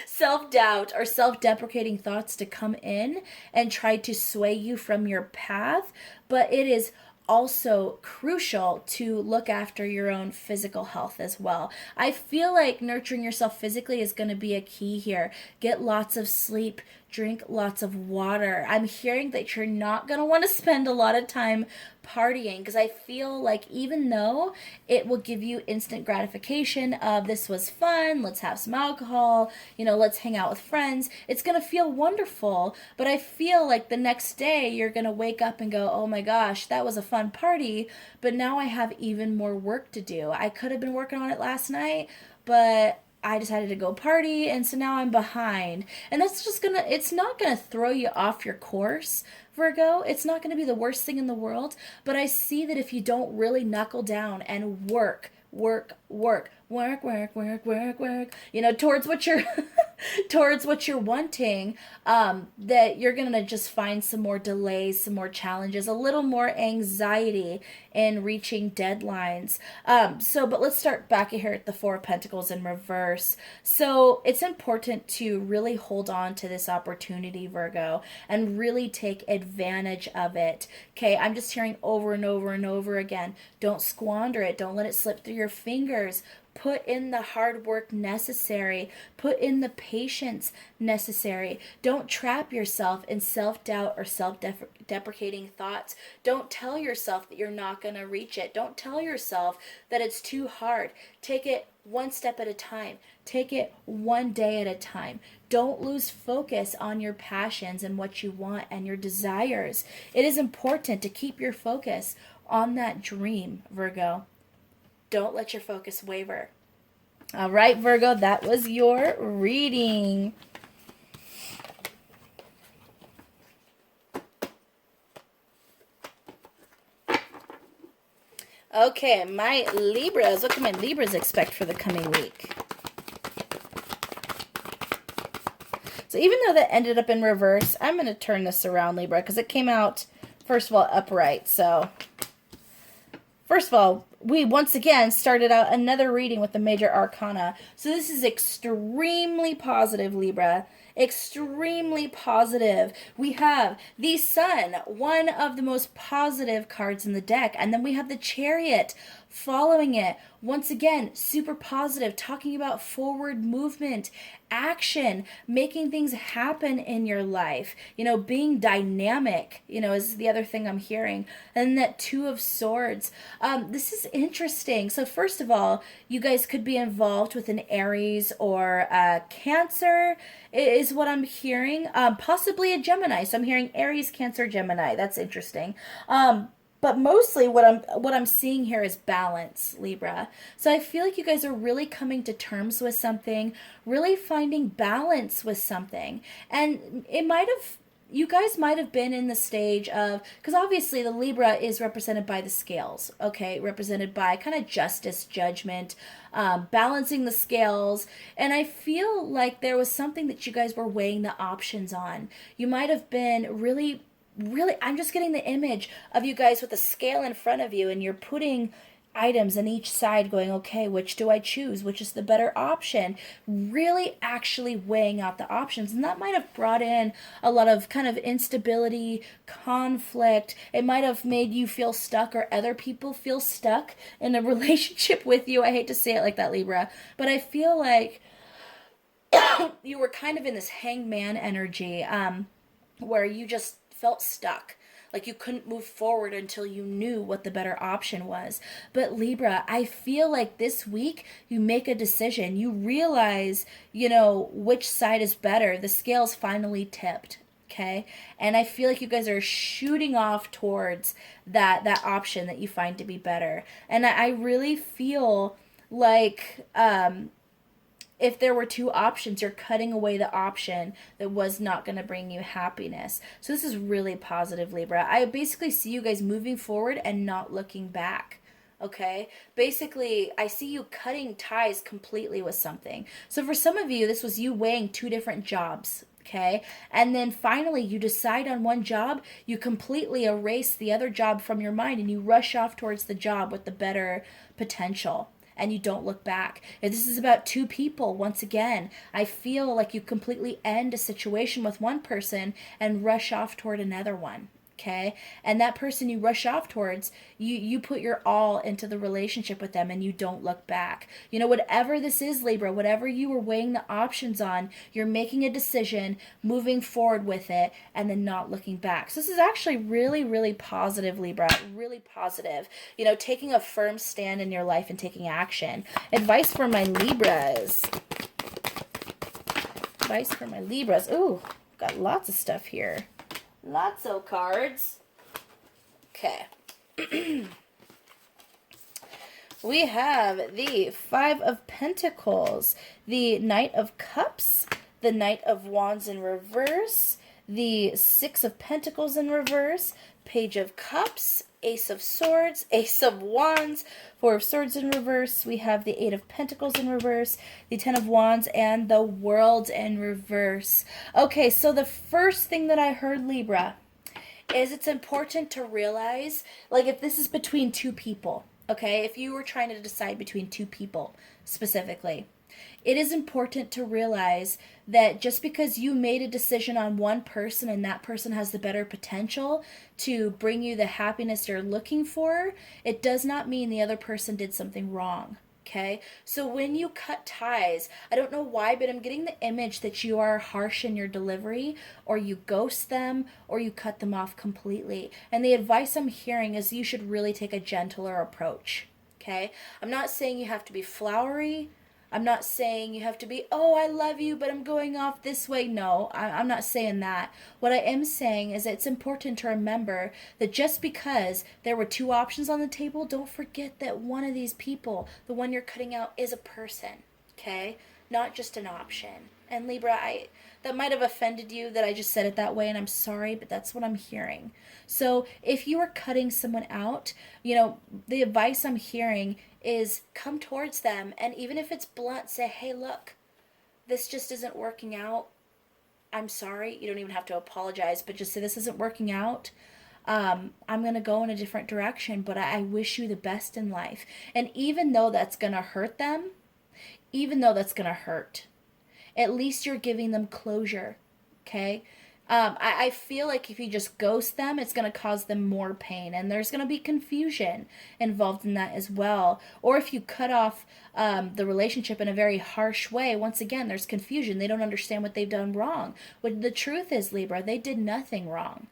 self-doubt or self-deprecating thoughts to come in and try to sway you from your path, but it is also crucial to look after your own physical health as well. I feel like nurturing yourself physically is going to be a key here. Get lots of sleep, drink lots of water. I'm hearing that you're not going to want to spend a lot of time partying, because I feel like even though it will give you instant gratification of this was fun, let's have some alcohol, let's hang out with friends, it's going to feel wonderful, but I feel like the next day you're going to wake up and go, oh my gosh, that was a fun party, but now I have even more work to do. I could have been working on it last night, but I decided to go party, and so now I'm behind. And that's just it's not gonna throw you off your course, Virgo. It's not gonna be the worst thing in the world, but I see that if you don't really knuckle down and work, towards what you're towards what you're wanting, that you're gonna just find some more delays, some more challenges, a little more anxiety in reaching deadlines. But let's start back here at the Four of Pentacles in reverse. So it's important to really hold on to this opportunity, Virgo, and really take advantage of it. Okay, I'm just hearing over and over and over again, don't squander it, don't let it slip through your fingers. Put in the hard work necessary. Put in the patience necessary. Don't trap yourself in self-doubt or self-deprecating thoughts. Don't tell yourself that you're not going to reach it. Don't tell yourself that it's too hard. Take it one step at a time. Take it one day at a time. Don't lose focus on your passions and what you want and your desires. It is important to keep your focus on that dream, Virgo. Don't let your focus waver. All right, Virgo, that was your reading. Okay, my Libras. What can my Libras expect for the coming week? So even though that ended up in reverse, I'm going to turn this around, Libra, because it came out, first of all, upright. So, first of all, we once again started out another reading with the major arcana. So this is extremely positive, Libra. Extremely positive. We have the Sun, one of the most positive cards in the deck. And then we have the Chariot following it. Once again, super positive, talking about forward movement, action, making things happen in your life, being dynamic, is the other thing I'm hearing. And that Two of Swords. This is interesting. So first of all, you guys could be involved with an Aries or a Cancer is what I'm hearing. Possibly a Gemini. So I'm hearing Aries, Cancer, Gemini. That's interesting. But mostly what I'm seeing here is balance, Libra. So I feel like you guys are really coming to terms with something, really finding balance with something. And you guys might have been in the stage of, because obviously the Libra is represented by the scales, okay? Represented by kind of justice, judgment, balancing the scales. And I feel like there was something that you guys were weighing the options on. You might have been really, I'm just getting the image of you guys with a scale in front of you, and you're putting items on each side going, okay, which do I choose? Which is the better option? Really actually weighing out the options. And that might have brought in a lot of kind of instability, conflict. It might have made you feel stuck, or other people feel stuck in a relationship with you. I hate to say it like that, Libra, but I feel like you were kind of in this hangman energy, where you just felt stuck. Like you couldn't move forward until you knew what the better option was. But Libra, I feel like this week you make a decision. You realize, which side is better. The scale's finally tipped. Okay? And I feel like you guys are shooting off towards that option that you find to be better. And I really feel like, if there were two options, you're cutting away the option that was not going to bring you happiness. So this is really positive, Libra. I basically see you guys moving forward and not looking back. Okay? Basically, I see you cutting ties completely with something. So for some of you, this was you weighing two different jobs. Okay? And then finally you decide on one job, you completely erase the other job from your mind, and you rush off towards the job with the better potential. and you don't look back. If this is about two people, once again, I feel like you completely end a situation with one person and rush off toward another one. Okay. And that person you rush off towards, you put your all into the relationship with them and you don't look back. You know, whatever this is, Libra, whatever you were weighing the options on, you're making a decision, moving forward with it, and then not looking back. So this is actually really, really positive, Libra. Really positive. You know, taking a firm stand in your life and taking action. Advice for my Libras. Advice for my Libras. Ooh, got lots of stuff here. Lots of cards. Okay. We have the Five of Pentacles, the Knight of Cups, the Knight of Wands in reverse, the Six of Pentacles in reverse, Page of Cups, Ace of Swords, Ace of Wands, Four of Swords in reverse. We have the Eight of Pentacles in reverse, the Ten of Wands, and the World in reverse. Okay, so the first thing that I heard, Libra, is it's important to realize, like, if this is between two people, okay, if you were trying to decide between two people specifically, it is important to realize that just because you made a decision on one person and that person has the better potential to bring you the happiness you're looking for, it does not mean the other person did something wrong. Okay, so when you cut ties, I don't know why, but I'm getting the image that you are harsh in your delivery, or you ghost them, or you cut them off completely. And the advice I'm hearing is you should really take a gentler approach. Okay, I'm not saying you have to be flowery. I'm not saying you have to be, oh, I love you, but I'm going off this way. No, I'm not saying that. What I am saying is it's important to remember that just because there were two options on the table, don't forget that one of these people, the one you're cutting out, is a person, okay? Not just an option. And Libra, that might have offended you that I just said it that way, and I'm sorry, but that's what I'm hearing. So if you are cutting someone out, you know, the advice I'm hearing is come towards them, and even if it's blunt, say, hey, look, this just isn't working out. I'm sorry. You don't even have to apologize, but just say this isn't working out. I'm going to go in a different direction, but I wish you the best in life. And even though that's going to hurt them, even though that's going to hurt, at least you're giving them closure, okay? I feel like if you just ghost them, it's going to cause them more pain. And there's going to be confusion involved in that as well. Or if you cut off the relationship in a very harsh way, once again, there's confusion. They don't understand what they've done wrong. What the truth is, Libra, they did nothing wrong.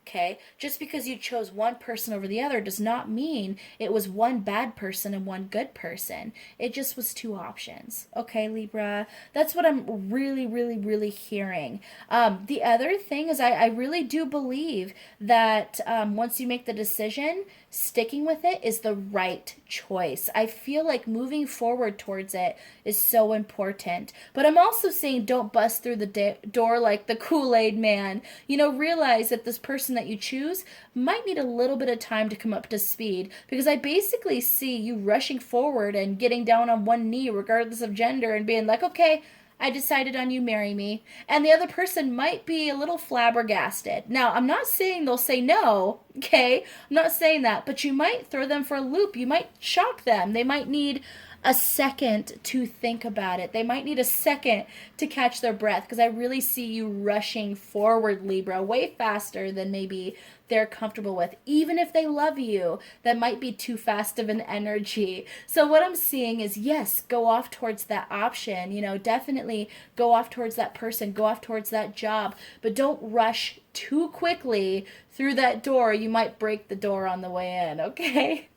Okay, just because you chose one person over the other does not mean it was one bad person and one good person. It just was two options. Okay, Libra, that's what I'm really, really, really hearing. The other thing is I really do believe that once you make the decision, sticking with it is the right choice. I feel like moving forward towards it is so important. But I'm also saying don't bust through the door like the Kool-Aid man. You know, realize that this person that you choose might need a little bit of time to come up to speed, because I basically see you rushing forward and getting down on one knee regardless of gender and being like, okay, I decided on you, marry me. And the other person might be a little flabbergasted. Now, I'm not saying they'll say no, okay? I'm not saying that, but you might throw them for a loop. You might shock them. They might need a second to think about it. They might need a second to catch their breath, because I really see you rushing forward, Libra, way faster than maybe they're comfortable with. Even if they love you, that might be too fast of an energy. So what I'm seeing is, yes, go off towards that option. You know, definitely go off towards that person, go off towards that job, but don't rush too quickly through that door. You might break the door on the way in, okay?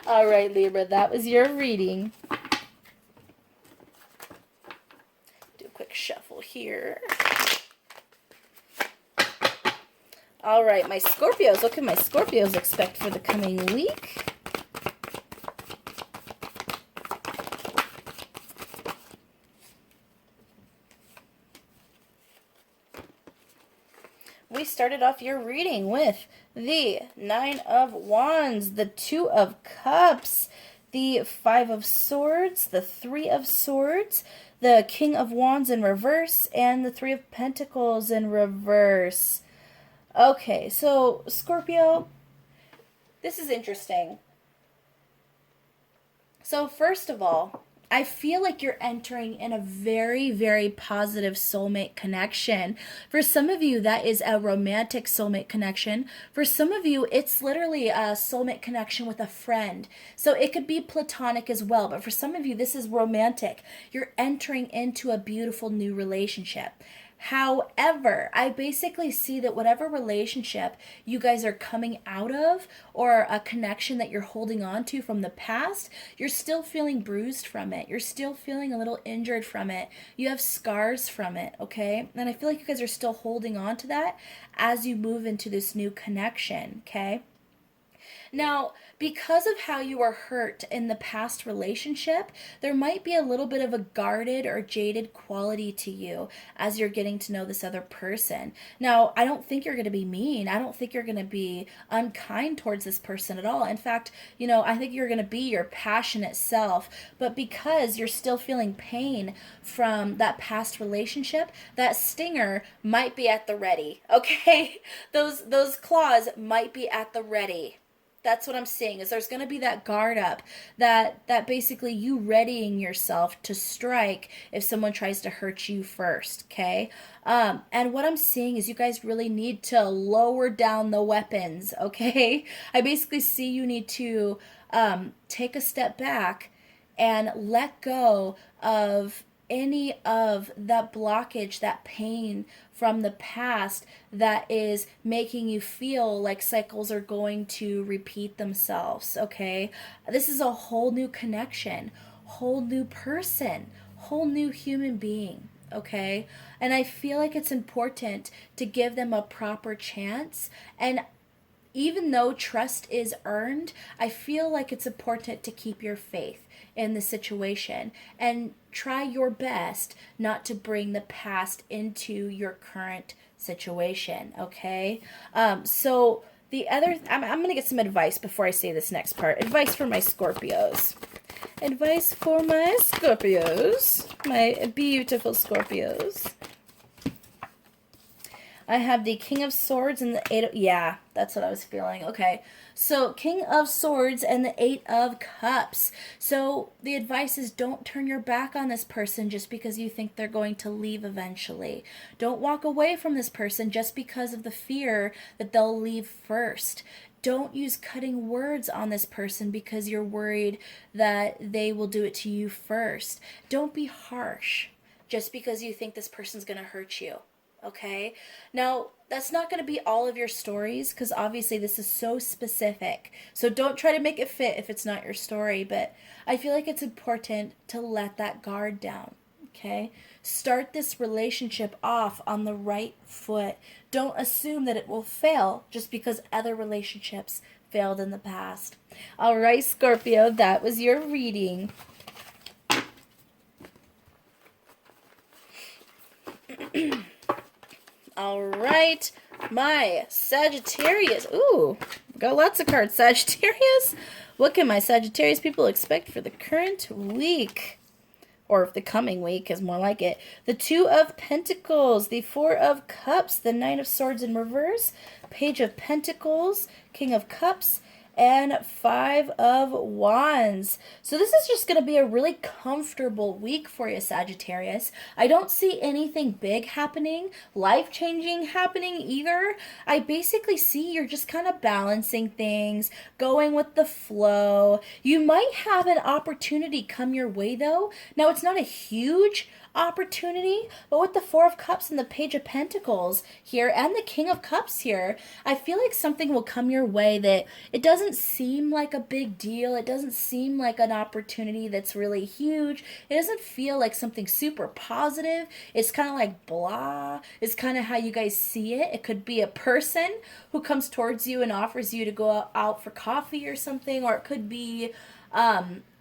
All right, Libra, that was your reading. Do a quick shuffle here. All right, my Scorpios. What can my Scorpios expect for the coming week? We started off your reading with the Nine of Wands, the Two of Cups, the Five of Swords, the Three of Swords, the King of Wands in reverse, and the Three of Pentacles in reverse. Okay, so Scorpio, this is interesting. So first of all, I feel like you're entering in a very, very positive soulmate connection. For some of you, that is a romantic soulmate connection. For some of you, it's literally a soulmate connection with a friend. So it could be platonic as well. But for some of you, this is romantic. You're entering into a beautiful new relationship. However, I basically see that whatever relationship you guys are coming out of, or a connection that you're holding on to from the past, you're still feeling bruised from it. You're still feeling a little injured from it. You have scars from it, okay? And I feel like you guys are still holding on to that as you move into this new connection, okay? Now, because of how you were hurt in the past relationship, there might be a little bit of a guarded or jaded quality to you as you're getting to know this other person. Now, I don't think you're going to be mean. I don't think you're going to be unkind towards this person at all. In fact, I think you're going to be your passionate self. But because you're still feeling pain from that past relationship, that stinger might be at the ready, okay? Those claws might be at the ready. That's what I'm seeing, is there's going to be that guard up, that basically you readying yourself to strike if someone tries to hurt you first, okay? And what I'm seeing is you guys really need to lower down the weapons, okay? I basically see you need to take a step back and let go of any of that blockage, that pain from the past that is making you feel like cycles are going to repeat themselves, okay? This is a whole new connection, whole new person, whole new human being, okay? And I feel like it's important to give them a proper chance. And even though trust is earned, I feel like it's important to keep your faith in the situation and try your best not to bring the past into your current situation, okay? So the other, I'm going to get some advice before I say this next part. Advice for my Scorpios. Advice for my Scorpios. My beautiful Scorpios. I have the King of Swords and the Eight of... Yeah, that's what I was feeling. Okay. So, King of Swords and the Eight of Cups. So, the advice is don't turn your back on this person just because you think they're going to leave eventually. Don't walk away from this person just because of the fear that they'll leave first. Don't use cutting words on this person because you're worried that they will do it to you first. Don't be harsh just because you think this person's going to hurt you. Okay? Now, that's not going to be all of your stories because obviously this is so specific. So don't try to make it fit if it's not your story, but I feel like it's important to let that guard down. Okay? Start this relationship off on the right foot. Don't assume that it will fail just because other relationships failed in the past. All right, Scorpio, that was your reading. All right, my Sagittarius. Ooh, got lots of cards. Sagittarius. What can my Sagittarius people expect for the current week? Or if the coming week is more like it. The Two of Pentacles, the Four of Cups, the Nine of Swords in reverse, Page of Pentacles, King of Cups, and Five of Wands. So this is just going to be a really comfortable week for you, Sagittarius. I don't see anything big happening, life-changing happening either. I basically see you're just kind of balancing things, going with the flow. You might have an opportunity come your way, though. Now, it's not a huge opportunity, but with the Four of Cups and the Page of Pentacles here and the King of Cups here, I feel like something will come your way that it doesn't seem like a big deal. It doesn't seem like an opportunity that's really huge. It doesn't feel like something super positive. It's kind of like blah. It's kind of how you guys see it. It could be a person who comes towards you and offers you to go out for coffee or something, or it could be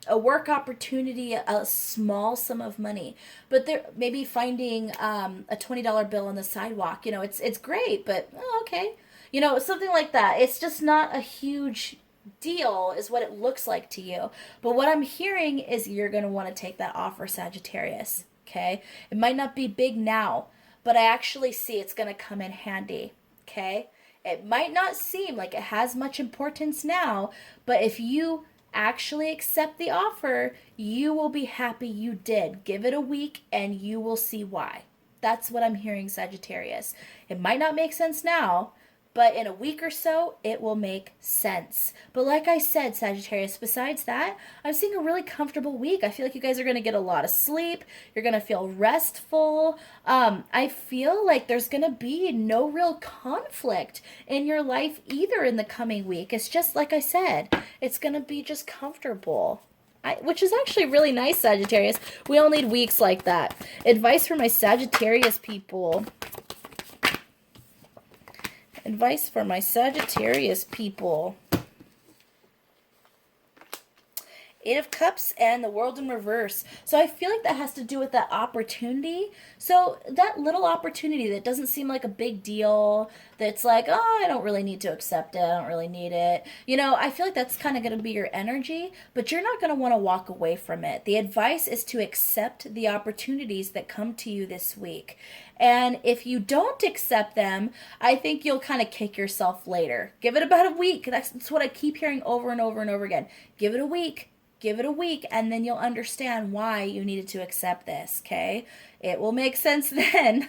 a work opportunity, a small sum of money, but they're maybe finding a $20 bill on the sidewalk. It's great, but okay, something like that. It's just not a huge deal is what it looks like to you. But what I'm hearing is you're going to want to take that offer, Sagittarius. Okay, it might not be big now, but I actually see it's going to come in handy. Okay, it might not seem like it has much importance now, but if you actually accept the offer, you will be happy you did. Give it a week and you will see why. That's what I'm hearing, Sagittarius. It might not make sense now, but in a week or so, it will make sense. But like I said, Sagittarius, besides that, I'm seeing a really comfortable week. I feel like you guys are going to get a lot of sleep. You're going to feel restful. I feel like there's going to be no real conflict in your life either in the coming week. It's just like I said, it's going to be just comfortable. Which is actually really nice, Sagittarius. We all need weeks like that. Advice for my Sagittarius people. Advice for my Sagittarius people. Eight of Cups and the World in reverse. So I feel like that has to do with that opportunity. So that little opportunity that doesn't seem like a big deal, that's like, oh, I don't really need to accept it, I don't really need it. You know, I feel like that's kind of going to be your energy, but you're not going to want to walk away from it. The advice is to accept the opportunities that come to you this week. And if you don't accept them, I think you'll kind of kick yourself later. Give it about a week. That's what I keep hearing over and over and over again. Give it a week. Give it a week, and then you'll understand why you needed to accept this, okay? It will make sense then.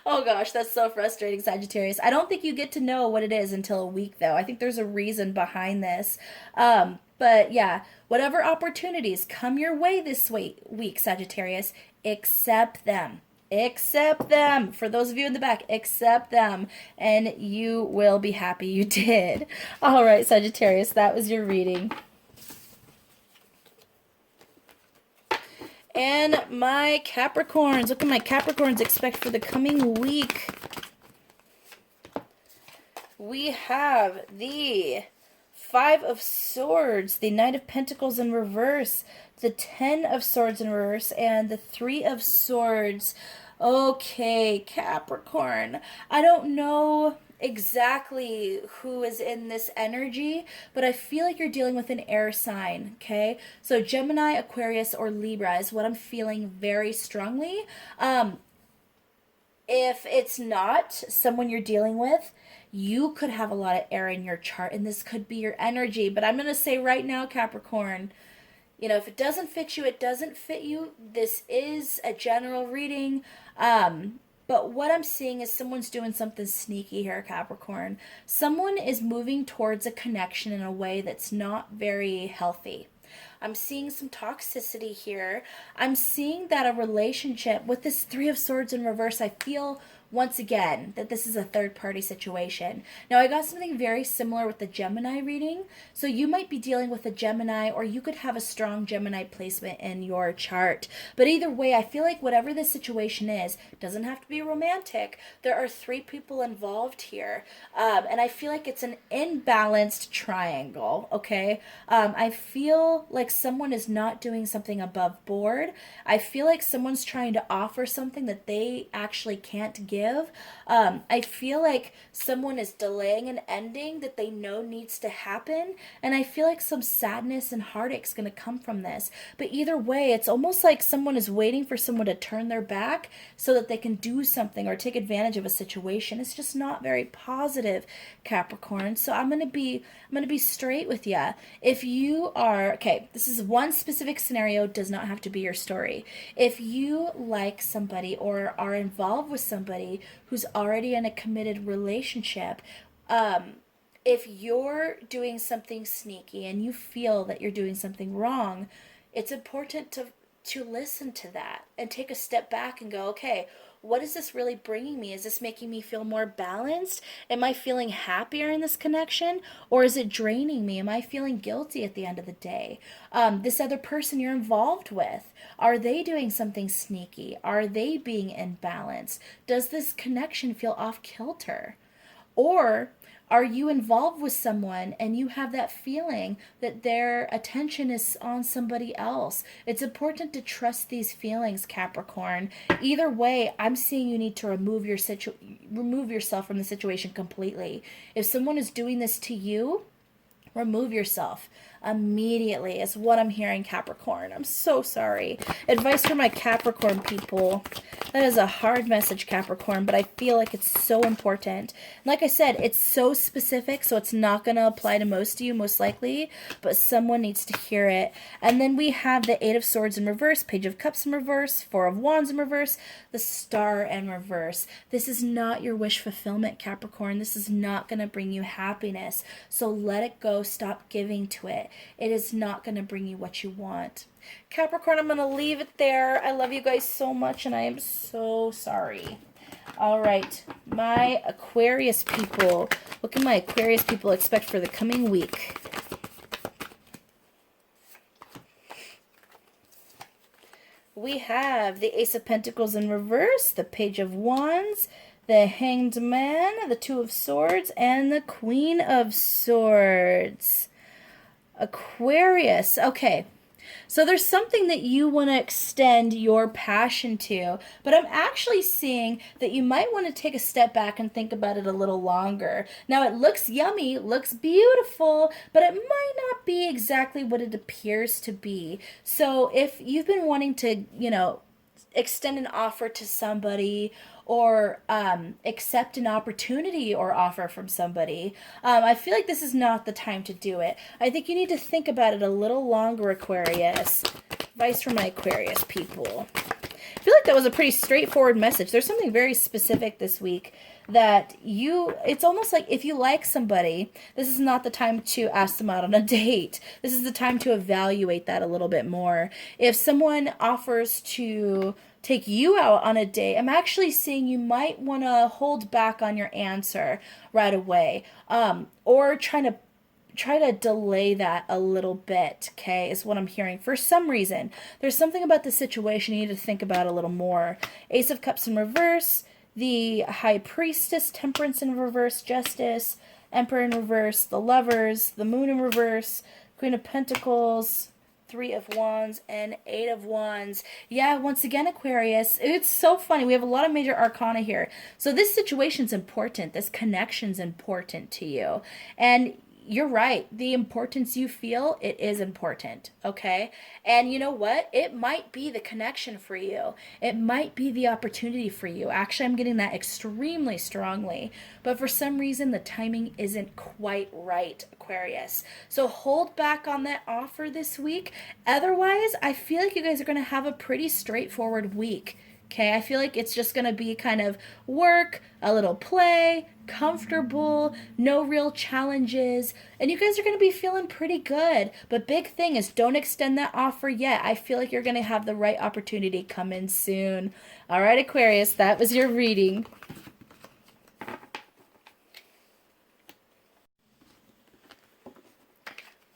Oh gosh, that's so frustrating, Sagittarius. I don't think you get to know what it is until a week, though. I think there's a reason behind this. But yeah, whatever opportunities come your way this week, Sagittarius, accept them. Accept them. For those of you in the back, accept them, and you will be happy you did. All right, Sagittarius, that was your reading. And my Capricorns. What can my Capricorns expect for the coming week? We have the Five of Swords, the Knight of Pentacles in reverse, the Ten of Swords in reverse, and the Three of Swords. Okay, Capricorn. I don't know exactly who is in this energy, but I feel like you're dealing with an air sign, okay? So Gemini, Aquarius, or Libra is what I'm feeling very strongly. If it's not someone you're dealing with, you could have a lot of air in your chart, and this could be your energy. But I'm going to say right now, Capricorn, you know, if it doesn't fit you, it doesn't fit you. This is a general reading. But what I'm seeing is someone's doing something sneaky here, Capricorn. Someone is moving towards a connection in a way that's not very healthy. I'm seeing some toxicity here. I'm seeing that a relationship with this Three of Swords in reverse, I feel once again that this is a third-party situation. Now, I got something very similar with the Gemini reading. So you might be dealing with a Gemini, or you could have a strong Gemini placement in your chart. But either way, I feel like whatever the situation is, doesn't have to be romantic. There are three people involved here. And I feel like it's an imbalanced triangle, okay? I feel like someone is not doing something above board. I feel like someone's trying to offer something that they actually can't give. I feel like someone is delaying an ending that they know needs to happen, and I feel like some sadness and heartache is going to come from this. But either way, it's almost like someone is waiting for someone to turn their back so that they can do something or take advantage of a situation. It's just not very positive, Capricorn. So I'm going to be straight with you. If you are, okay, this is one specific scenario, does not have to be your story. If you like somebody or are involved with somebody who's already in a committed relationship, if you're doing something sneaky and you feel that you're doing something wrong, it's important to listen to that and take a step back and go, okay, what is this really bringing me? Is this making me feel more balanced? Am I feeling happier in this connection? Or is it draining me? Am I feeling guilty at the end of the day? This other person you're involved with, are they doing something sneaky? Are they being imbalanced? Does this connection feel off kilter? Or are you involved with someone and you have that feeling that their attention is on somebody else? It's important to trust these feelings, Capricorn. Either way, I'm seeing you need to remove yourself from the situation completely. If someone is doing this to you, Remove yourself immediately is what I'm hearing, Capricorn. I'm so sorry. Advice for my Capricorn people. That is a hard message, Capricorn, but I feel like it's so important. Like I said, it's so specific, so it's not going to apply to most of you, most likely, but someone needs to hear it. And then we have the Eight of Swords in reverse, Page of Cups in reverse, Four of Wands in reverse, the Star in reverse. This is not your wish fulfillment, Capricorn. This is not going to bring you happiness. So let it go. Stop giving to it. It is not going to bring you what you want. Capricorn, I'm going to leave it there. I love you guys so much, and I am so sorry. All right, my Aquarius people. What can my Aquarius people expect for the coming week? We have the Ace of Pentacles in reverse, the Page of Wands, the Hanged Man, the Two of Swords, and the Queen of Swords. Aquarius. Okay. So there's something that you want to extend your passion to, but I'm actually seeing that you might want to take a step back and think about it a little longer. Now, it looks yummy, looks beautiful, but it might not be exactly what it appears to be. So if you've been wanting to, extend an offer to somebody or accept an opportunity or offer from somebody, I feel like this is not the time to do it. I think you need to think about it a little longer, Aquarius. Advice for my Aquarius people. I feel like that was a pretty straightforward message. There's something very specific this week that it's almost like if you like somebody, this is not the time to ask them out on a date. This is the time to evaluate that a little bit more. If someone offers to take you out on a date, I'm actually seeing you might want to hold back on your answer right away, or try to delay that a little bit, okay, is what I'm hearing. For some reason, there's something about the situation you need to think about a little more. Ace of Cups in reverse, the High Priestess, Temperance in reverse, Justice, Emperor in reverse, the Lovers, the Moon in reverse, Queen of Pentacles, Three of Wands, and Eight of Wands. Yeah, once again, Aquarius, it's so funny. We have a lot of major arcana here. So this situation's important. This connection's important to you. And you're right. The importance you feel, it is important, okay? And you know what? It might be the connection for you. It might be the opportunity for you. Actually, I'm getting that extremely strongly. But for some reason, the timing isn't quite right, Aquarius. So hold back on that offer this week. Otherwise, I feel like you guys are going to have a pretty straightforward week. Okay, I feel like it's just going to be kind of work, a little play, comfortable, no real challenges, and you guys are going to be feeling pretty good. But big thing is don't extend that offer yet. I feel like you're going to have the right opportunity come in soon. All right, Aquarius, that was your reading.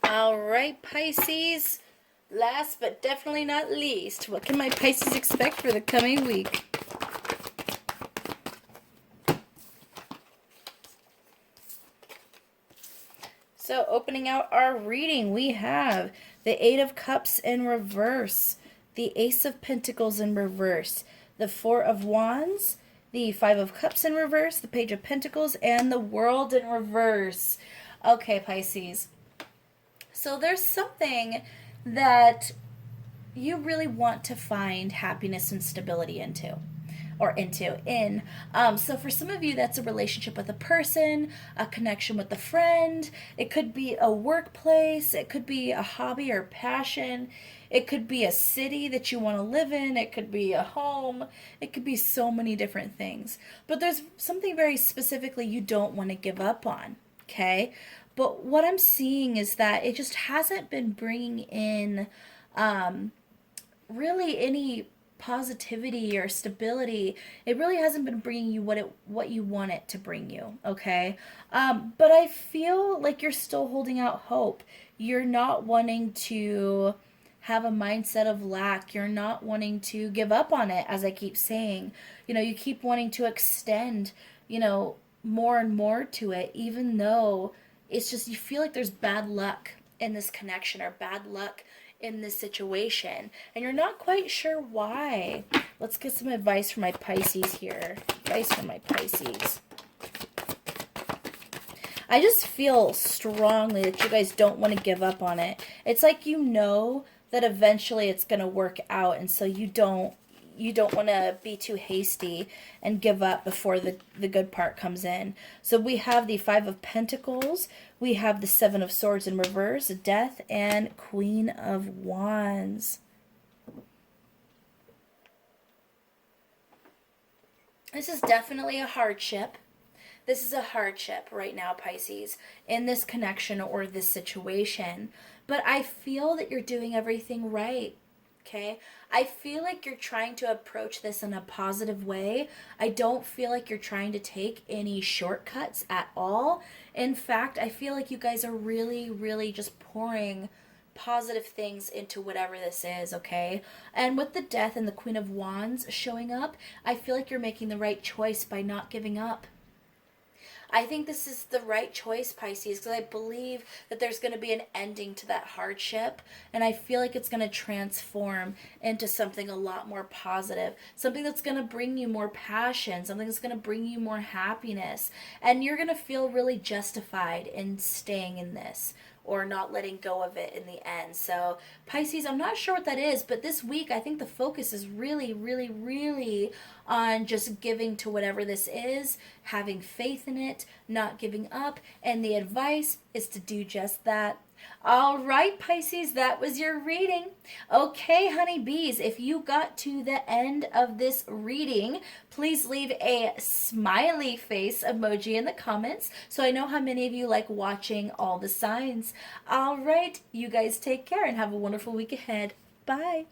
All right, Pisces. Last but definitely not least, what can my Pisces expect for the coming week? So opening out our reading, we have the Eight of Cups in reverse, the Ace of Pentacles in reverse, the Four of Wands, the Five of Cups in reverse, the Page of Pentacles, and the World in reverse. Okay, Pisces. So there's something that you really want to find happiness and stability into. So for some of you, that's a relationship with a person, a connection with a friend. It could be a workplace. It could be a hobby or passion. It could be a city that you want to live in. It could be a home. It could be so many different things. But there's something very specifically you don't want to give up on, okay? But what I'm seeing is that it just hasn't been bringing in really any positivity or stability. It really hasn't been bringing you what you want it to bring you, okay? But I feel like you're still holding out hope. You're not wanting to have a mindset of lack. You're not wanting to give up on it, as I keep saying. You keep wanting to extend, more and more to it, even though it's just you feel like there's bad luck in this connection or bad luck in this situation, and you're not quite sure why. Let's get some advice from my Pisces here. Advice from my Pisces. I just feel strongly that you guys don't want to give up on it. It's like you know that eventually it's going to work out, and so you don't want to be too hasty and give up before the good part comes in. So we have the Five of Pentacles, we have the Seven of Swords in reverse, Death, and Queen of Wands. This is definitely a hardship. This is a hardship right now, Pisces, in this connection or this situation. But I feel that you're doing everything right. Okay? I feel like you're trying to approach this in a positive way. I don't feel like you're trying to take any shortcuts at all. In fact, I feel like you guys are really, really just pouring positive things into whatever this is, okay? And with the Death and the Queen of Wands showing up, I feel like you're making the right choice by not giving up. I think this is the right choice, Pisces, because I believe that there's going to be an ending to that hardship, and I feel like it's going to transform into something a lot more positive, something that's going to bring you more passion, something that's going to bring you more happiness, and you're going to feel really justified in staying in this or not letting go of it in the end. So, Pisces, I'm not sure what that is, but this week I think the focus is really, really, really on just giving to whatever this is, having faith in it, not giving up, and the advice is to do just that. All right, Pisces, that was your reading. Okay, honeybees, if you got to the end of this reading, please leave a smiley face emoji in the comments so I know how many of you like watching all the signs. All right, you guys take care and have a wonderful week ahead. Bye.